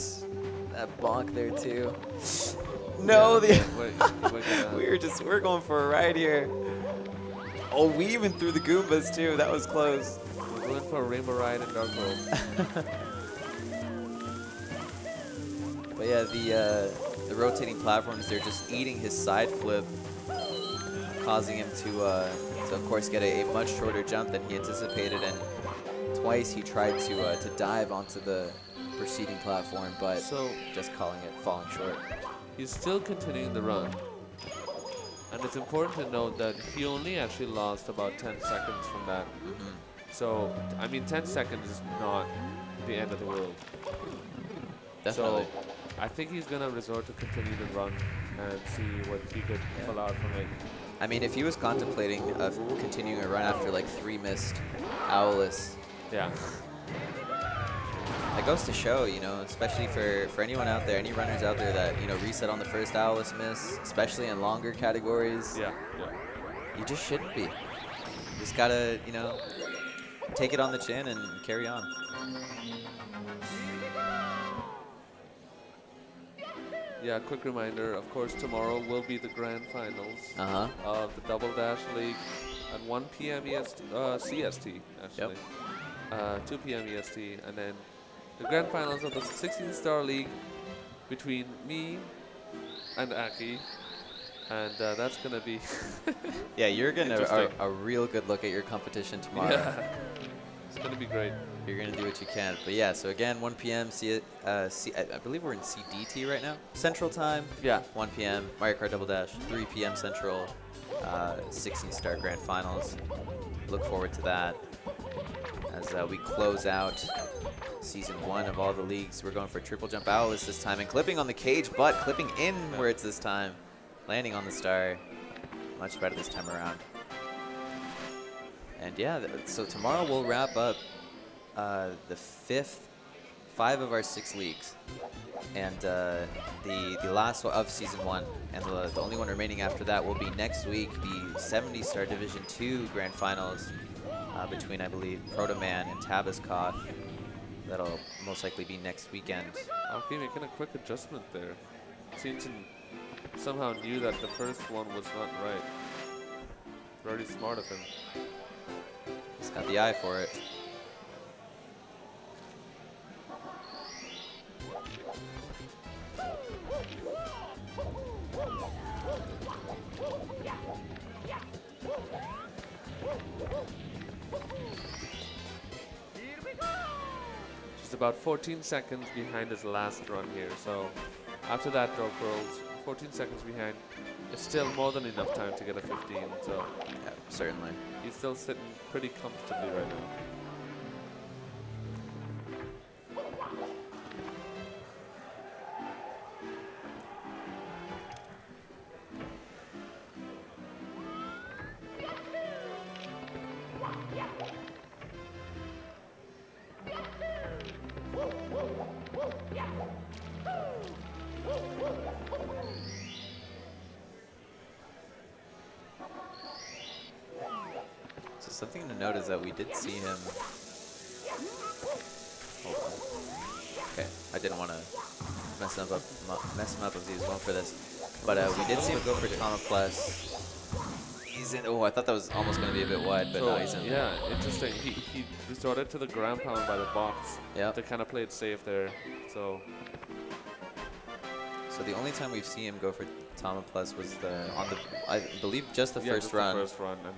that bonk there too. No, we're going for a ride here. Oh, we even threw the Goombas too. That was close. We're going for a rainbow ride in Dark World. But yeah, the rotating platforms, they're just eating his side flip, causing him to of course get a much shorter jump than he anticipated, and twice he tried to dive onto the preceding platform, but just calling it falling short. He's still continuing the run, and it's important to note that he only actually lost about 10 seconds from that. So, I mean, 10 seconds is not the end of the world. Definitely. So, I think he's going to resort to continue the run and see what he could pull out from it. I mean, if he was contemplating continuing a run after like 3 missed Owless, yeah, that goes to show, you know, especially for anyone out there, any runners out there that, you know, reset on the first Owless miss, especially in longer categories. Yeah. You just shouldn't be. You just gotta, you know, take it on the chin and carry on. Yeah, quick reminder, of course, tomorrow will be the grand finals of the Double Dash League at 1 p.m. CST, actually. 2 p.m. EST, and then the grand finals of the 16-star league between me and Aki, and that's going to be yeah, you're going to a real good look at your competition tomorrow. Yeah. It's going to be great. You're going to do what you can. But yeah, so again, 1 p.m. I believe we're in CDT right now. Central time. Yeah. 1 p.m. Mario Kart Double Dash. 3 p.m. Central. 16-star grand finals. Look forward to that. As we close out season 1 of all the leagues, we're going for triple jump Owless this time and clipping on the cage, but clipping inwards this time. Landing on the star. Much better this time around. And yeah, so tomorrow we'll wrap up the 5 of our 6 leagues, and the last one of season 1, and the only one remaining after that will be next week, the 70-star Division 2 grand finals between, I believe, Protoman and Tabaskoth. That'll most likely be next weekend. Okay, making a quick adjustment there. Seems somehow knew that the first one was not right. Very smart of him. He's got the eye for it. Just about 14 seconds behind his last run here. So after that Dark World, 14 seconds behind. It's still more than enough time to get a 15. So yeah, certainly. He's still sitting pretty comfortably right now. Something to note is that we did see him. Hold on. Okay, I didn't want to mess him up as he was going for this, but we did see him go for Tama Plus. He's in. Oh, I thought that was almost going to be a bit wide, but so no, he's in. Yeah, interesting. He resorted to the ground pound by the box to kind of play it safe there. So the only time we've seen him go for Tama Plus was I believe just the first run,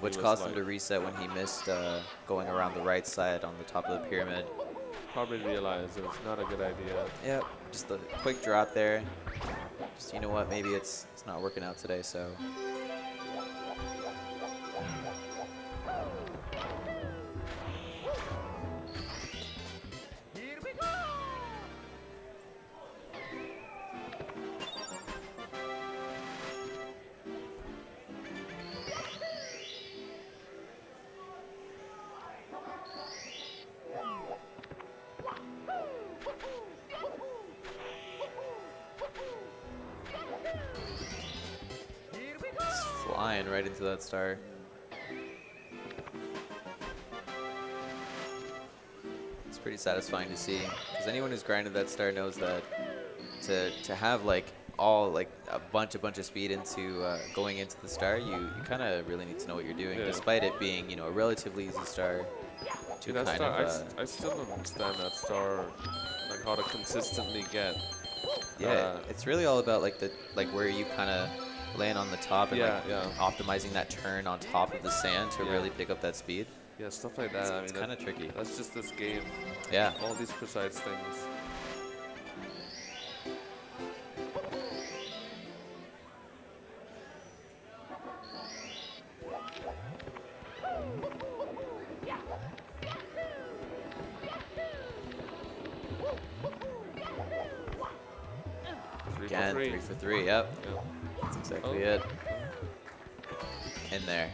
which caused him to reset when he missed going around the right side on the top of the pyramid. Probably realized it was not a good idea. Yeah, just a quick drop there. Just, you know what, maybe it's not working out today, so. flying right into that star. It's pretty satisfying to see, because anyone who's grinded that star knows that to have like a bunch of speed into going into the star, you kind of really need to know what you're doing, despite it being, you know, a relatively easy star. To that kind star, of, I still don't understand that star, like how to consistently get. Yeah, it's really all about like where you kind of land on the top and optimizing that turn on top of the sand to really pick up that speed. Yeah, stuff like that. It's kind of tricky. That's just this game. Yeah. All these precise things. Again, 3 for 3, yep. That's exactly it. In there.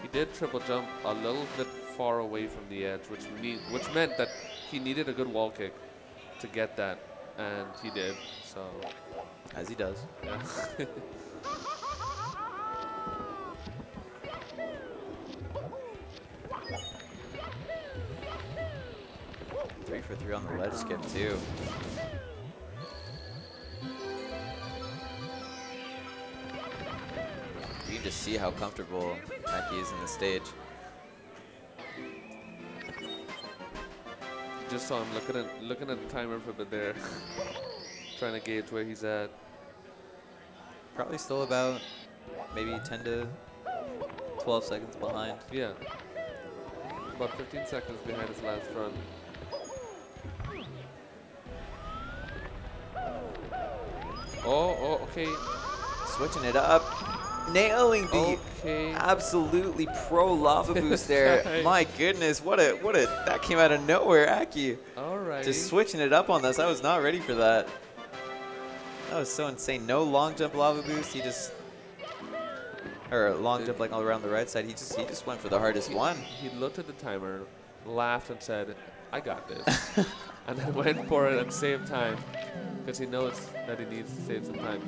He did triple jump a little bit far away from the edge, which meant that he needed a good wall kick to get that, and he did, so. As he does. Yeah. 3 for 3 on the ledge skip too. You can just see how comfortable Aki is in the stage. Just saw him looking at the timer for a bit there, trying to gauge where he's at. Probably still about maybe 10 to 12 seconds behind. Yeah. About 15 seconds behind his last run. Oh, okay. Switching it up. Nailing the absolutely pro lava boost there. My goodness, that came out of nowhere, Aki. All right. Just switching it up on this. I was not ready for that. That was so insane. No long jump lava boost. He just, or long jump like all around the right side. He just went for the hardest one. He looked at the timer, laughed and said, "I got this," and then went for it and saved time because he knows that he needs to save some time.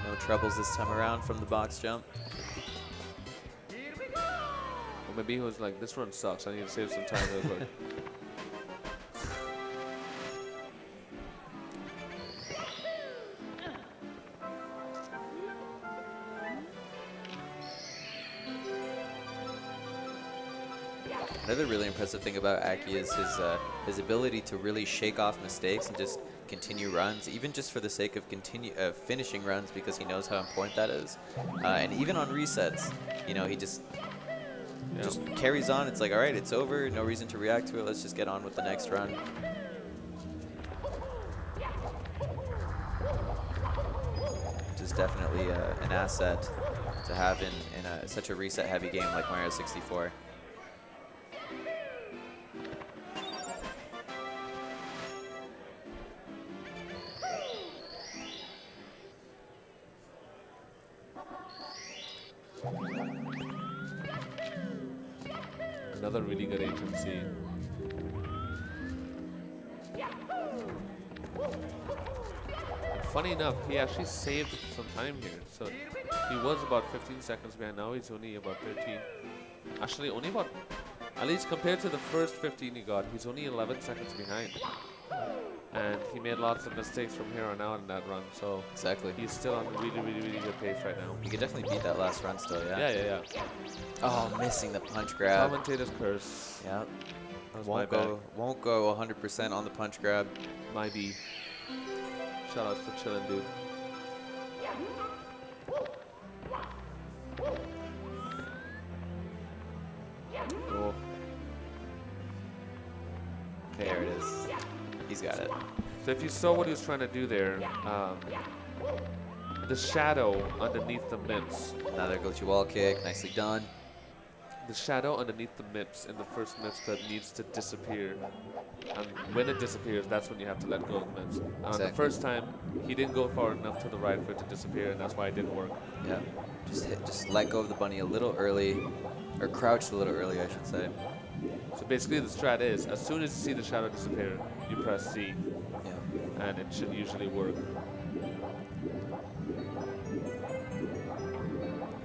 No troubles this time around from the box jump. Or maybe he was like, "This run sucks. I need to save some time." Real quick. Another really impressive thing about Aki is his ability to really shake off mistakes and just continue runs, even just for the sake of finishing runs, because he knows how important that is. And even on resets, you know, he just carries on. It's like, all right, it's over. No reason to react to it. Let's just get on with the next run. Which is definitely an asset to have in such a reset-heavy game like Mario 64. Another really good agency. Funny enough, he actually saved some time here. So he was about 15 seconds behind. Now he's only about 13. Actually, only about, at least compared to the first 15 he got, he's only 11 seconds behind. And he made lots of mistakes from here on out in that run. So exactly, he's still on a really good pace right now. He could definitely beat that last run still, yeah. Yeah. Oh, missing the punch grab. Commentator's curse. Yep. Won't go 100% on the punch grab. My B. Shout out to Chillin' Dude. Oh. There it is. He's got it. So if you saw what he was trying to do there, the shadow underneath the MIPS. Another glitchy wall kick, nicely done. The shadow underneath the MIPS in the first MIPS clip needs to disappear. And when it disappears, that's when you have to let go of the MIPS. Exactly. The first time, he didn't go far enough to the right for it to disappear, and that's why it didn't work. Yeah, just let go of the bunny a little early, Or crouched a little early, I should say. So basically the strat is, as soon as you see the shadow disappear, you press C, Yeah. and it should usually work.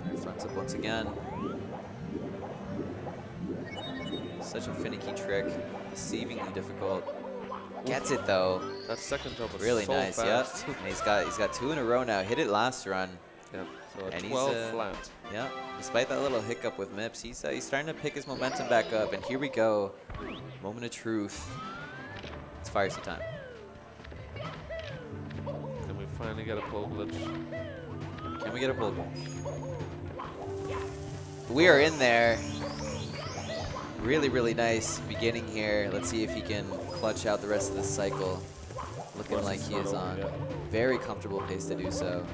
Alright, fronts up once again. Such a finicky trick, deceivingly difficult. Gets it though. That second jump was Really so nice, fast. yeah. And he's got 2 in a row now. Hit it last run. Yeah, so a And 12 flat. Yeah, despite that little hiccup with Mips, he's starting to pick his momentum back up. And here we go. Moment of truth. It's Fire Sea time. Can we finally get a pull glitch? Can we get a pull goal? We are in there. Really, really nice beginning here. Let's see if he can clutch out the rest of this cycle. Looking like he is on very comfortable pace to do so.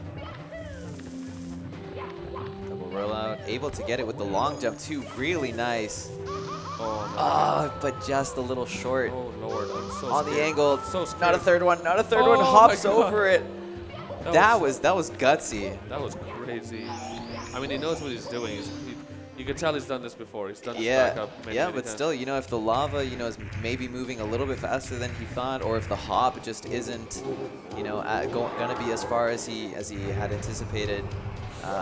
Double rollout. Able to get it with the long jump too. Really nice. Oh, Oh, but just a little short. oh Lord, I'm so On scared. the angle. So scared. Not a third one. Not a third Oh one. my Hops God. over it. That was gutsy. That was crazy. I mean, he knows what he's doing. You can tell he's done this before. He's done this back up many, yeah, many but times. still, you know, if the lava, you know, is maybe moving a little bit faster than he thought, or if the hop just isn't, you know, gonna be as far as he had anticipated,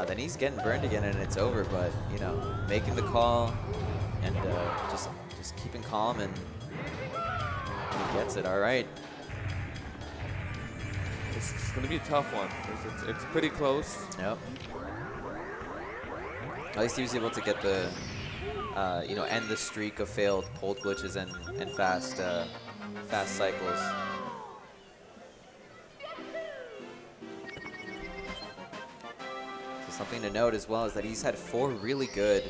then he's getting burned again and it's over. But you know, making the call and just keeping calm, and he gets it. All right. It's going to be a tough one. It's pretty close. Yep. At least he was able to get the, you know, end the streak of failed pulled glitches and fast cycles. So something to note as well is that he's had 4 really good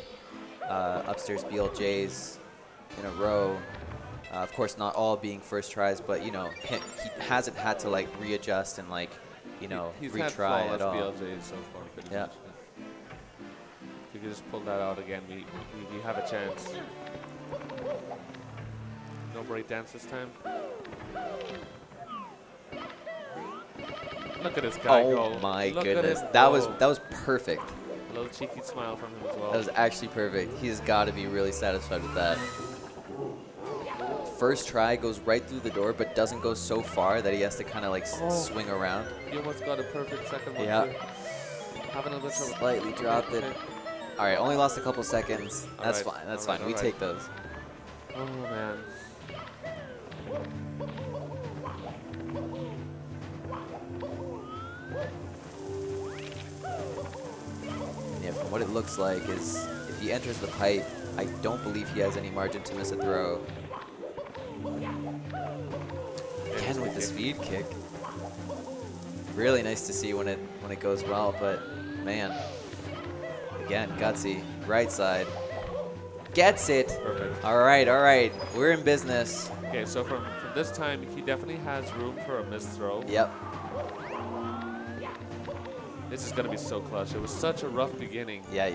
upstairs BLJs in a row. Of course, not all being first tries, but you know, he hasn't had to like readjust and like, you know, He's had retry flawless at all. BLJs so far. Pretty Yeah. much. If we could just pull that out again, we have a chance. No break dance this time. Look at this guy go. Oh my Look at goodness, him that go. was perfect. A little cheeky smile from him as well. That was actually perfect. He's got to be really satisfied with that. First try goes right through the door, but doesn't go so far that he has to kind of like swing around. He almost got a perfect second one Yeah. too. Having a little trouble. Slightly dropped it. All right, only lost a couple seconds. That's All right, fine. That's all fine. right, We all take those. Oh man. Yeah, from what it looks like is if he enters the pipe, I don't believe he has any margin to miss a throw. Again with the speed kick. Really nice to see when it goes well, but man, again, gutsy. Right side. Gets it. Perfect. All right. We're in business. Okay, so from this time, he definitely has room for a missed throw. Yep. This is gonna be so clutch. It was such a rough beginning. Yeah.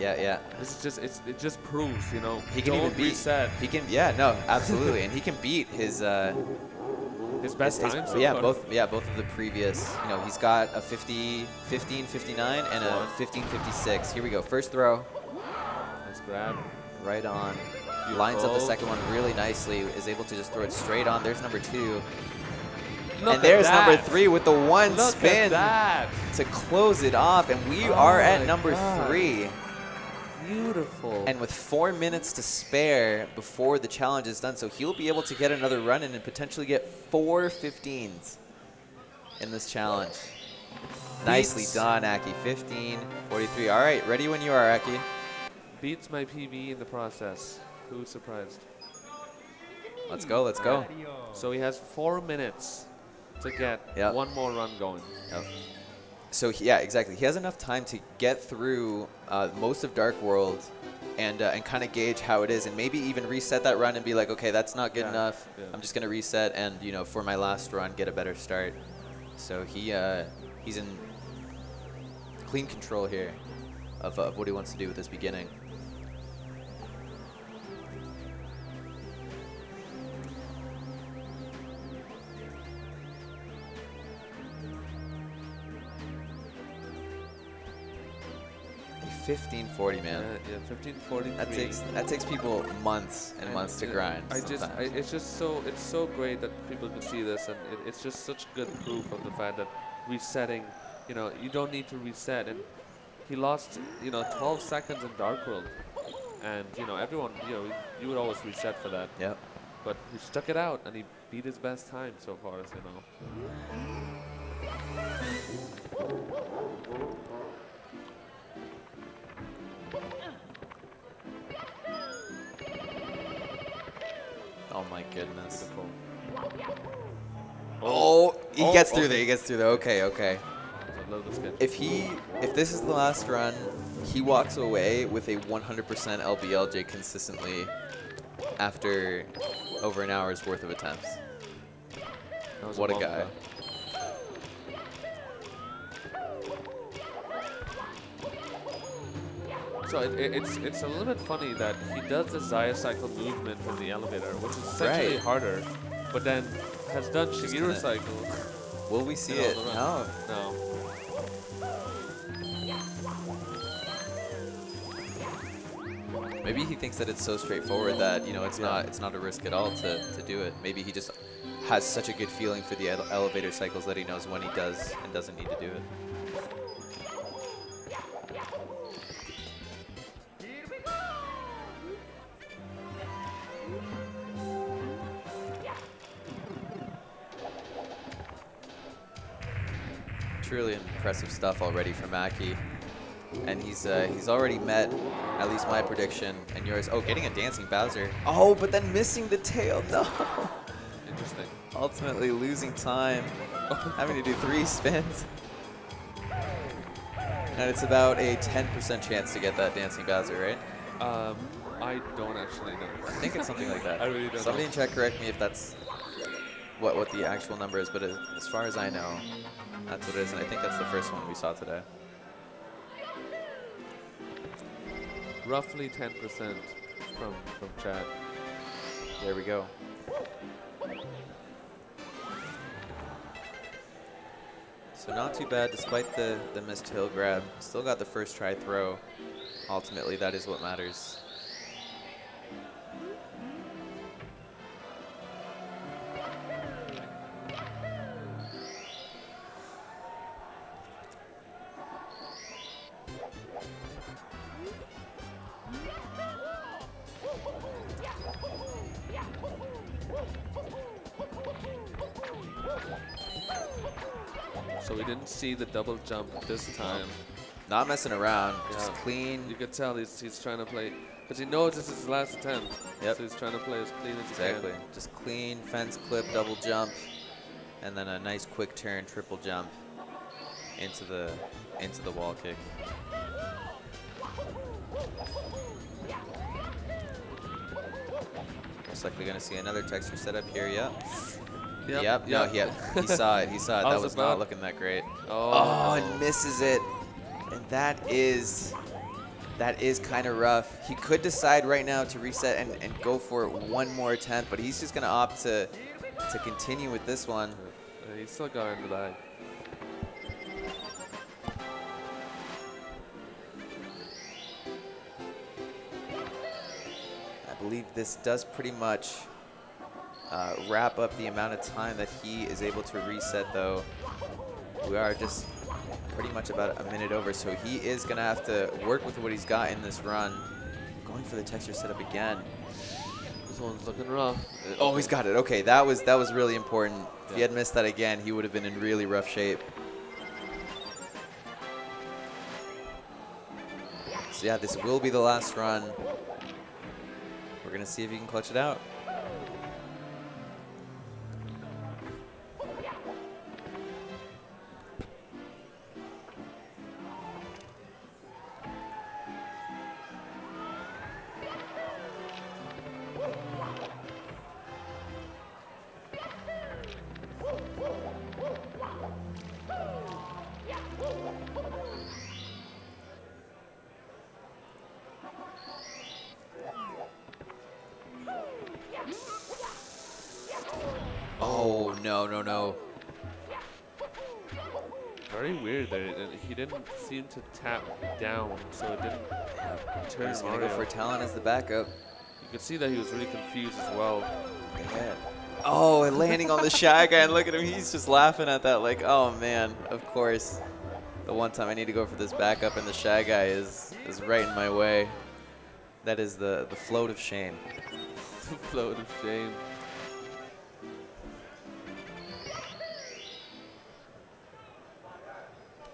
This is just it just proves, you know, He can don't even beat. reset. He can. Yeah. No. Absolutely. And he can beat his. His best his- time so yeah, far. both of the previous. You know, he's got a 15:59 and a 15:56. Here we go. First throw. Nice grab. Right on. Lines up the Beautiful. second one really nicely. Is able to just throw it straight on. There's number 2. Look And there's at number that. 3 with the one Look spin at that. to close it off. And we Oh are at my number God. 3. Beautiful. And with 4 minutes to spare before the challenge is done, so he'll be able to get another run in and potentially get 4 15s in this challenge. Nicely Beats- done, Aki. 15:43. All right, ready when you are, Aki. Beats my PB in the process. Who's surprised? Let's go, let's go. So he has 4 minutes to get Yep. one more run going. Yep. So yeah, exactly. He has enough time to get through most of Dark World and kind of gauge how it is, and maybe even reset that run and be like, okay, that's not good Yeah, enough. yeah. I'm just gonna reset and for my last run get a better start. So he's in clean control here of what he wants to do with this beginning. 1540, man. Yeah, 1543. That takes people months and months to grind. It's just so great that people can see this, and it's just such good proof of the fact that resetting, you don't need to reset. And he lost, 12 seconds in Dark World, and everyone, you would always reset for that. Yep. But he stuck it out, and he beat his best time so far, Oh my goodness. Beautiful. Oh, he gets through okay. there. He gets through there. Okay, okay. A little bit sketchy. If this is the last run, he walks away with a 100% LBLJ consistently after over an hour's worth of attempts. That was What a long guy. throw. So it's a little bit funny that he does the Zaya cycle movement in the elevator, which is essentially Right. harder, but then has done Just Shigeru gonna- cycle. Will we see in all it? the runs. No. No. Maybe he thinks that it's so straightforward that it's not a risk at all to do it. Maybe he just has such a good feeling for the elevator cycles that he knows when he does and doesn't need to do it. Truly impressive stuff already from Aki. And he's already met at least my prediction and yours. Oh, getting a dancing Bowser. Oh, but then missing the tail. No. Interesting. Ultimately losing time, having to do 3 spins. And it's about a 10% chance to get that dancing Bowser, right? I don't actually know. I think it's something like that. I really don't Somebody know. in chat correct me if that's what the actual number is, but as far as I know, that's what it is, and I think that's the first one we saw today. Roughly 10% from chat. There we go. So not too bad despite the missed hill grab. Still got the first try throw. Ultimately, that is what matters. So we didn't see the double jump this time. Not messing around, just Yeah. clean. You can tell he's trying to play, because he knows this is his last attempt. Yep. So he's trying to play as clean as Exactly. he can. Just clean, fence clip, double jump, and then a nice quick turn, triple jump into the wall kick. Most likely going to see another texture setup here. Yep. Yep. No, he saw it. He saw it. I That was was about- not looking that great. Oh, Oh, and misses it. And that is kind of rough. He could decide right now to reset and go for one more attempt, but he's just going to opt to continue with this one. He still got into that. I believe this does pretty much wrap up the amount of time that he is able to reset, though. We are just pretty much about a minute over, so he is going to have to work with what he's got in this run. Going for the texture setup again. This one's looking rough. Oh, he's got it. Okay, that was really important. If he had missed that again, he would have been in really rough shape. So yeah, this will be the last run. We're going to see if he can clutch it out. Oh, no. very weird there. He didn't seem to tap down, so it didn't turn He's gonna Mario. go for Talon as the backup. You could see that he was really confused as well. Yeah. Oh, and landing on the Shy Guy, and look at him, he's just laughing at that like, oh man, of course. The one time I need to go for this backup and the Shy Guy is right in my way. That is the float of shame. The float of shame.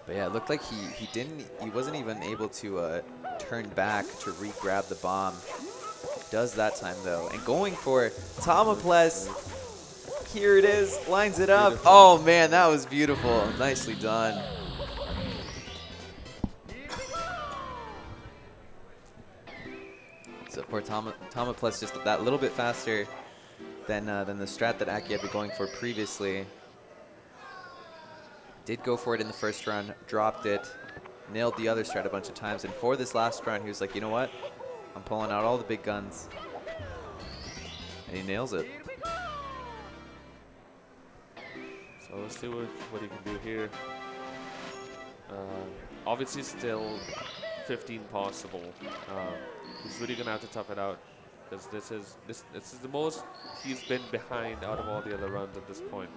But yeah, it looked like he wasn't even able to turn back to re-grab the bomb. Does that time though, and going for Tomoples. Here it is, lines it up. Beautiful. Oh man, that was beautiful. Nicely done. So for Tomoples, just that little bit faster than the strat that Aki had been going for previously. Did go for it in the first run, dropped it, nailed the other strat a bunch of times, and for this last run, he was like, you know what? I'm pulling out all the big guns. And he nails it. So let's see what he can do here. Obviously still 15 possible. He's really gonna have to tough it out because this is the most he's been behind out of all the other runs at this point.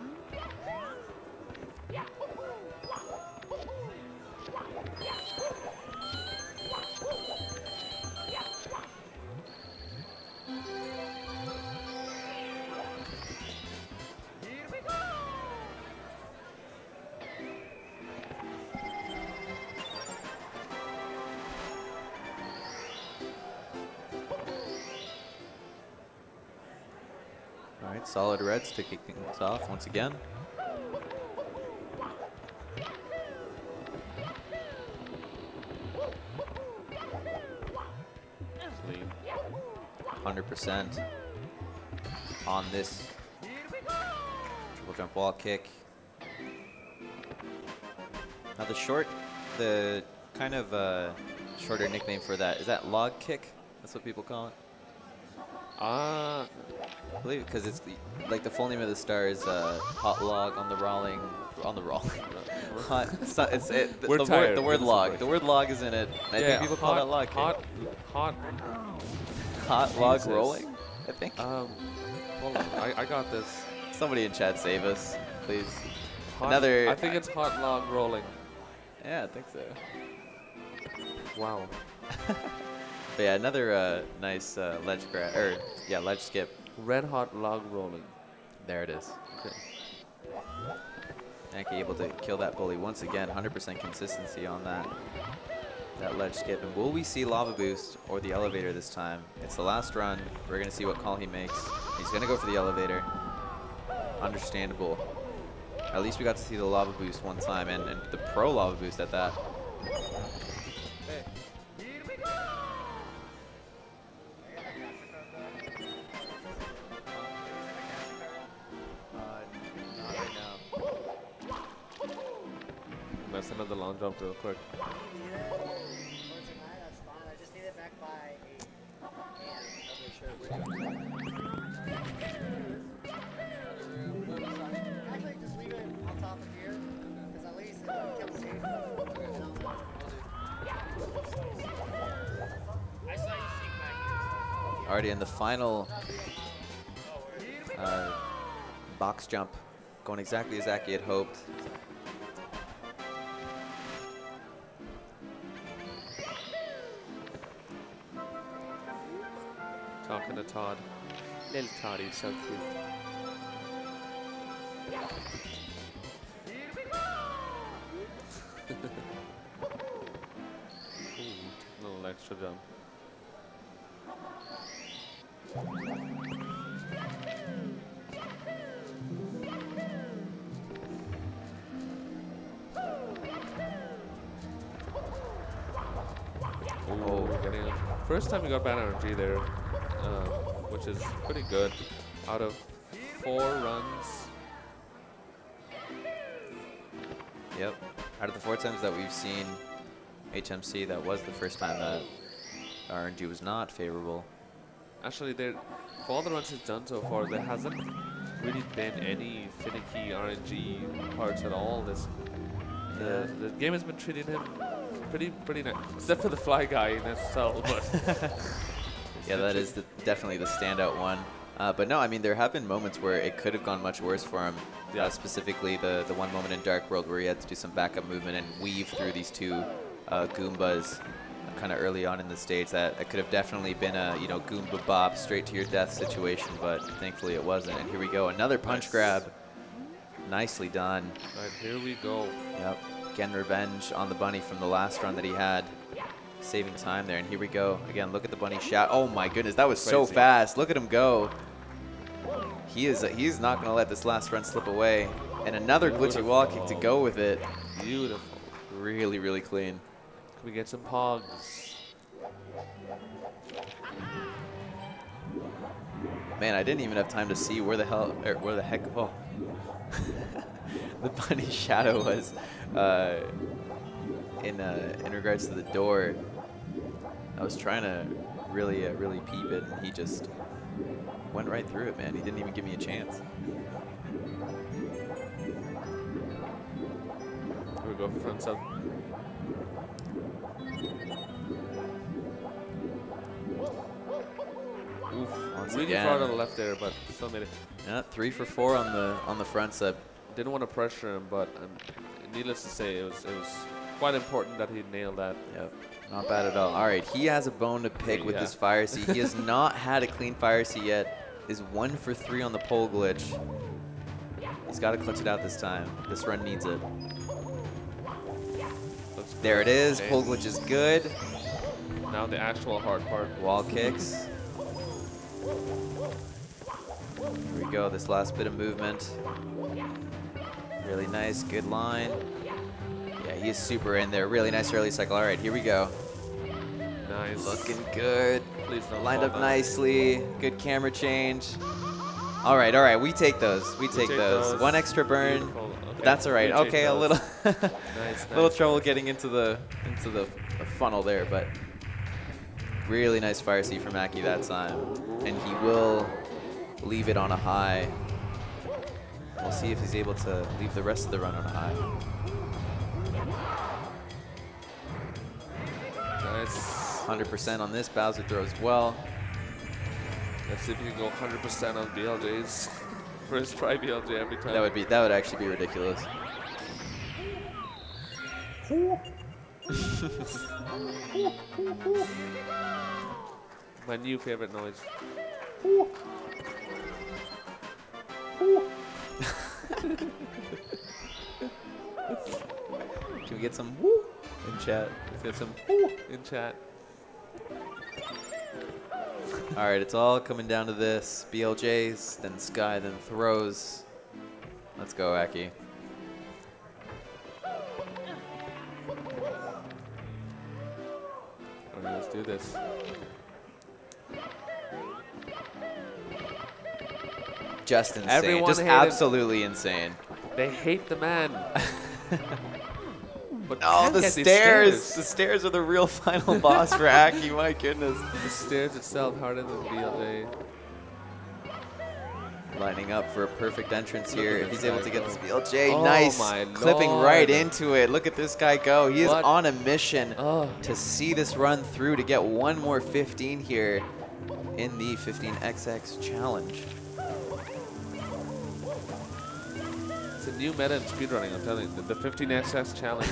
All right, solid reds to kick things off once again. Clean. 100% on this triple jump wall kick. Now the kind of shorter nickname for that, is that log kick? That's what people call it. I believe because it's like the full name of the star is hot log on the rolling. Hot. It's the word log. The word log is in it. I think people call that log kick. Hot log Jesus. rolling. I think. Hold on, I got this. Somebody in chat save us, please. Hot, Another. I think it's hot log rolling. Yeah, I think so. Wow. But yeah, another nice ledge grab, or yeah, ledge skip. Red hot log rolling. There it is. Okay. Yankee able to kill that bully once again. 100% consistency on that ledge skip. And will we see Lava Boost or the elevator this time? It's the last run. We're gonna see what call he makes. He's gonna go for the elevator. Understandable. At least we got to see the Lava Boost one time, and the pro Lava Boost at that. That's another long jump real quick. Already in the final box jump, going exactly as Aki had hoped. Talking to Todd. Little Todd, he's so cute. Ooh, little extra jump. Oh, getting it. First time we got bad RNG there, which is pretty good. Out of 4 runs. Yep. Out of the 4 times that we've seen HMC, that was the first time that RNG was not favorable. Actually, for all the runs he's done so far, there hasn't really been any finicky RNG parts at all. The game has been treating him pretty nice, except for the fly guy in itself. But yeah, that is definitely the standout one. But no, I mean, there have been moments where it could have gone much worse for him. Yeah. Specifically, the one moment in Dark World where he had to do some backup movement and weave through these two Goombas kind of early on in the stage. That could have definitely been a Goomba bop straight to your death situation, but thankfully it wasn't. And here we go, another punch grab. Nicely done. All right, here we go. Yep. Again, revenge on the bunny from the last run that he had. Saving time there, and here we go. Again, look at the bunny shot. Oh my goodness, that was so fast. Look at him go. He's not going to let this last run slip away. And another glitchy wall kick to go with it. Beautiful. Really, really clean. Can we get some pogs? Man, I didn't even have time to see where the heck, oh. The bunny shadow was in regards to the door. I was trying to really peep it, and he just went right through it, man. He didn't even give me a chance. Here we go, front sub. Oof, really far to the left there, but still made it. Yeah, 3 for 4 on the front sub. Didn't want to pressure him, but needless to say, it was quite important that he nailed that. Yep, not bad at all. All right, he has a bone to pick with this Fire Sea. He has not had a clean Fire Sea yet. Is 1 for 3 on the pole glitch. He's got to clutch it out this time. This run needs it. There it is. Pole glitch is good. Now the actual hard part. Wall kicks. Here we go. This last bit of movement. Really nice. Good line. Yeah, he is super in there. Really nice early cycle. All right, here we go. Nice. Looking good. Please don't lined fall up down. Nicely. Good camera change. All right. We take those. We take those. 1 extra burn. Beautiful. Okay. That's all right. Okay, a little, nice. little trouble getting into the funnel there, but really nice Fire Sea from Aki that time, and he will leave it on a high. We'll see if he's able to leave the rest of the run on a high. Nice. 100% on this. Bowser throws well. Let's see if you can go 100% on BLJs. First try BLJ every time. That would actually be ridiculous. My new favorite noise. Can we get some woo in chat? Let's get some woo in chat. All right, it's all coming down to this. BLJs, then Sky, then throws. Let's go, Aki. Okay, let's do this. Just insane. Everyone just hated- absolutely insane. They hate the man. But Oh, can't the get these stairs. The stairs are the real final boss for Aki. My goodness. The stairs itself harder than BLJ. Lining up for a perfect entrance Look here. at If this he's able guy to get go. this BLJ, Oh nice. my Clipping Lord. right into it. Look at this guy go. He is What? on a mission Oh. to see this run through to get one more 15 here in the 15XX challenge. It's a new meta in speedrunning, I'm telling you. The 15XX challenge.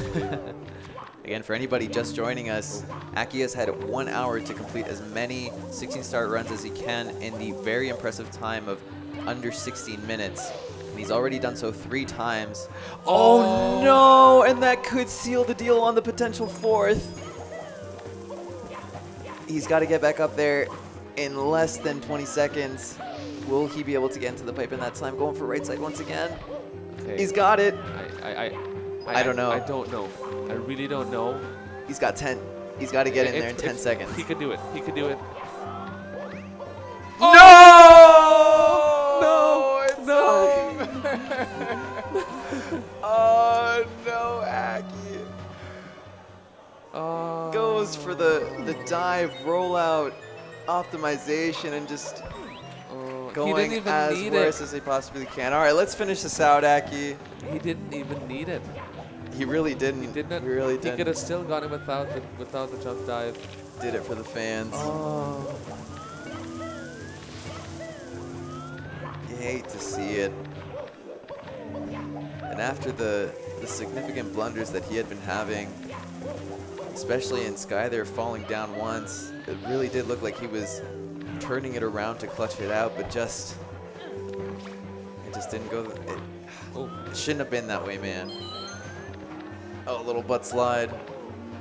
Again, for anybody just joining us, Aki has had 1 hour to complete as many 16-star runs as he can in the very impressive time of under 16 minutes. And he's already done so 3 times. Oh no! And that could seal the deal on the potential 4th. He's got to get back up there in less than 20 seconds. Will he be able to get into the pipe in that time? Going for right side once again. Okay. He's got it. I don't know. I don't know. I really don't know. He's got 10. He's got to get in there in 10 seconds. He could do it. He could do it. No! No! It's No! over. Oh no, Aki. Oh. Goes for the dive rollout optimization and just Oh. He going didn't even as need worse it. as they possibly can. All right, let's finish this out, Aki. He didn't even need it. He really didn't. He did not. He really He didn't. could have still got it without the jump dive. Did it for the fans. Oh. You hate to see it. And after the significant blunders that he had been having, especially in Sky there falling down once, it really did look like he was turning it around to clutch it out, but it just didn't go. It shouldn't have been that way, man. Oh, a little butt slide,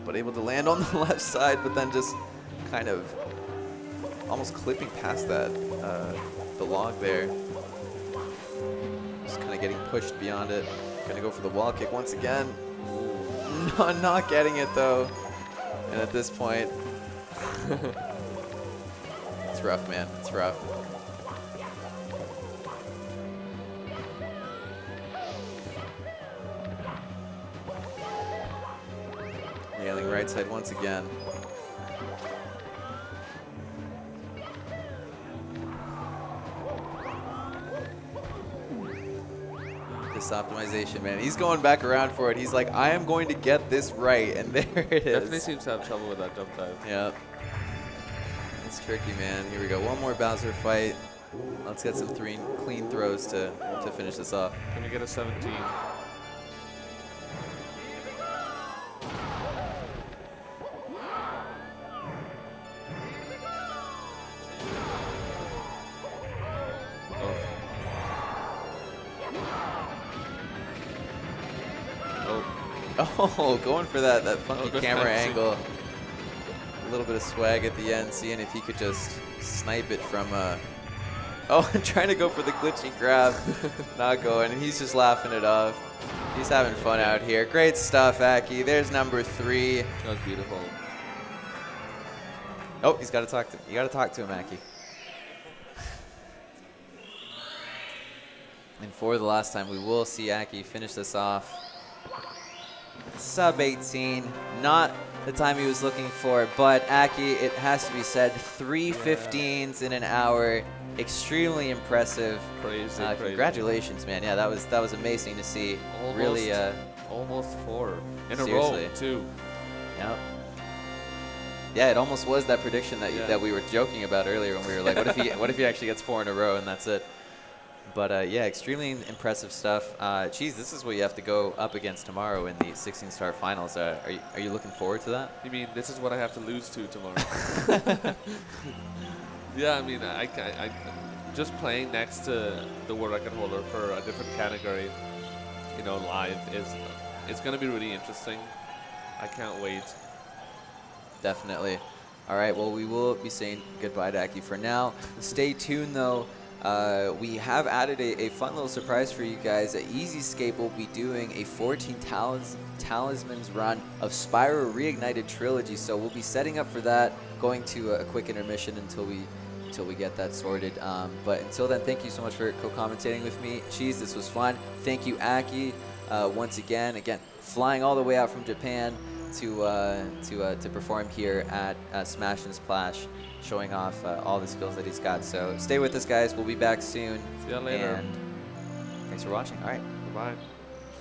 but able to land on the left side, but then just kind of almost clipping past that, the log there. Just kind of getting pushed beyond it. Gonna go for the wall kick once again. Not getting it though. And at this point, it's rough, man. It's rough. Nailing right side once again. This optimization, man. He's going back around for it. He's like, I am going to get this right, and there it is. Definitely seems to have trouble with that jump dive. Yep. It's tricky, man. Here we go. One more Bowser fight. Let's get some clean throws to finish this off. Can we get a 17? Oh, going for that funky camera fancy. angle. A little bit of swag at the end, seeing if he could just snipe it from oh, and trying to go for the glitching grab. Not going, and he's just laughing it off. He's having fun out here. Great stuff, Aki. There's number 3. That was beautiful. Oh, he's got to talk to him. You got to talk to him, Aki. And for the last time, we will see Aki finish this off. Sub 18, not the time he was looking for, but Aki, it has to be said, 3:15s in an hour, extremely impressive. Crazy, crazy. Congratulations, man. Yeah, that was amazing to see. Almost, really, almost 4 in seriously. a row, too. Yep. Yeah, it almost was that prediction that that we were joking about earlier when we were like, what if he actually gets 4 in a row and that's it. But yeah, extremely impressive stuff. Geez, this is what you have to go up against tomorrow in the 16-star finals. Are you looking forward to that? You mean this is what I have to lose to tomorrow? Yeah, I mean, I just playing next to the world record holder for a different category, you know, live it's going to be really interesting. I can't wait. Definitely. All right, well, we will be saying goodbye to Aki for now. Stay tuned, though. We have added a fun little surprise for you guys. EasyScape will be doing a 14 Talismans run of Spyro Reignited Trilogy. So we'll be setting up for that, going to a quick intermission until we get that sorted. But until then, thank you so much for co-commentating with me. Cheese, this was fun. Thank you, Aki, once again, flying all the way out from Japan to perform here at Smash and Splash, showing off all the skills that he's got. So stay with us, guys. We'll be back soon. See you later. And thanks for watching. All right. Bye.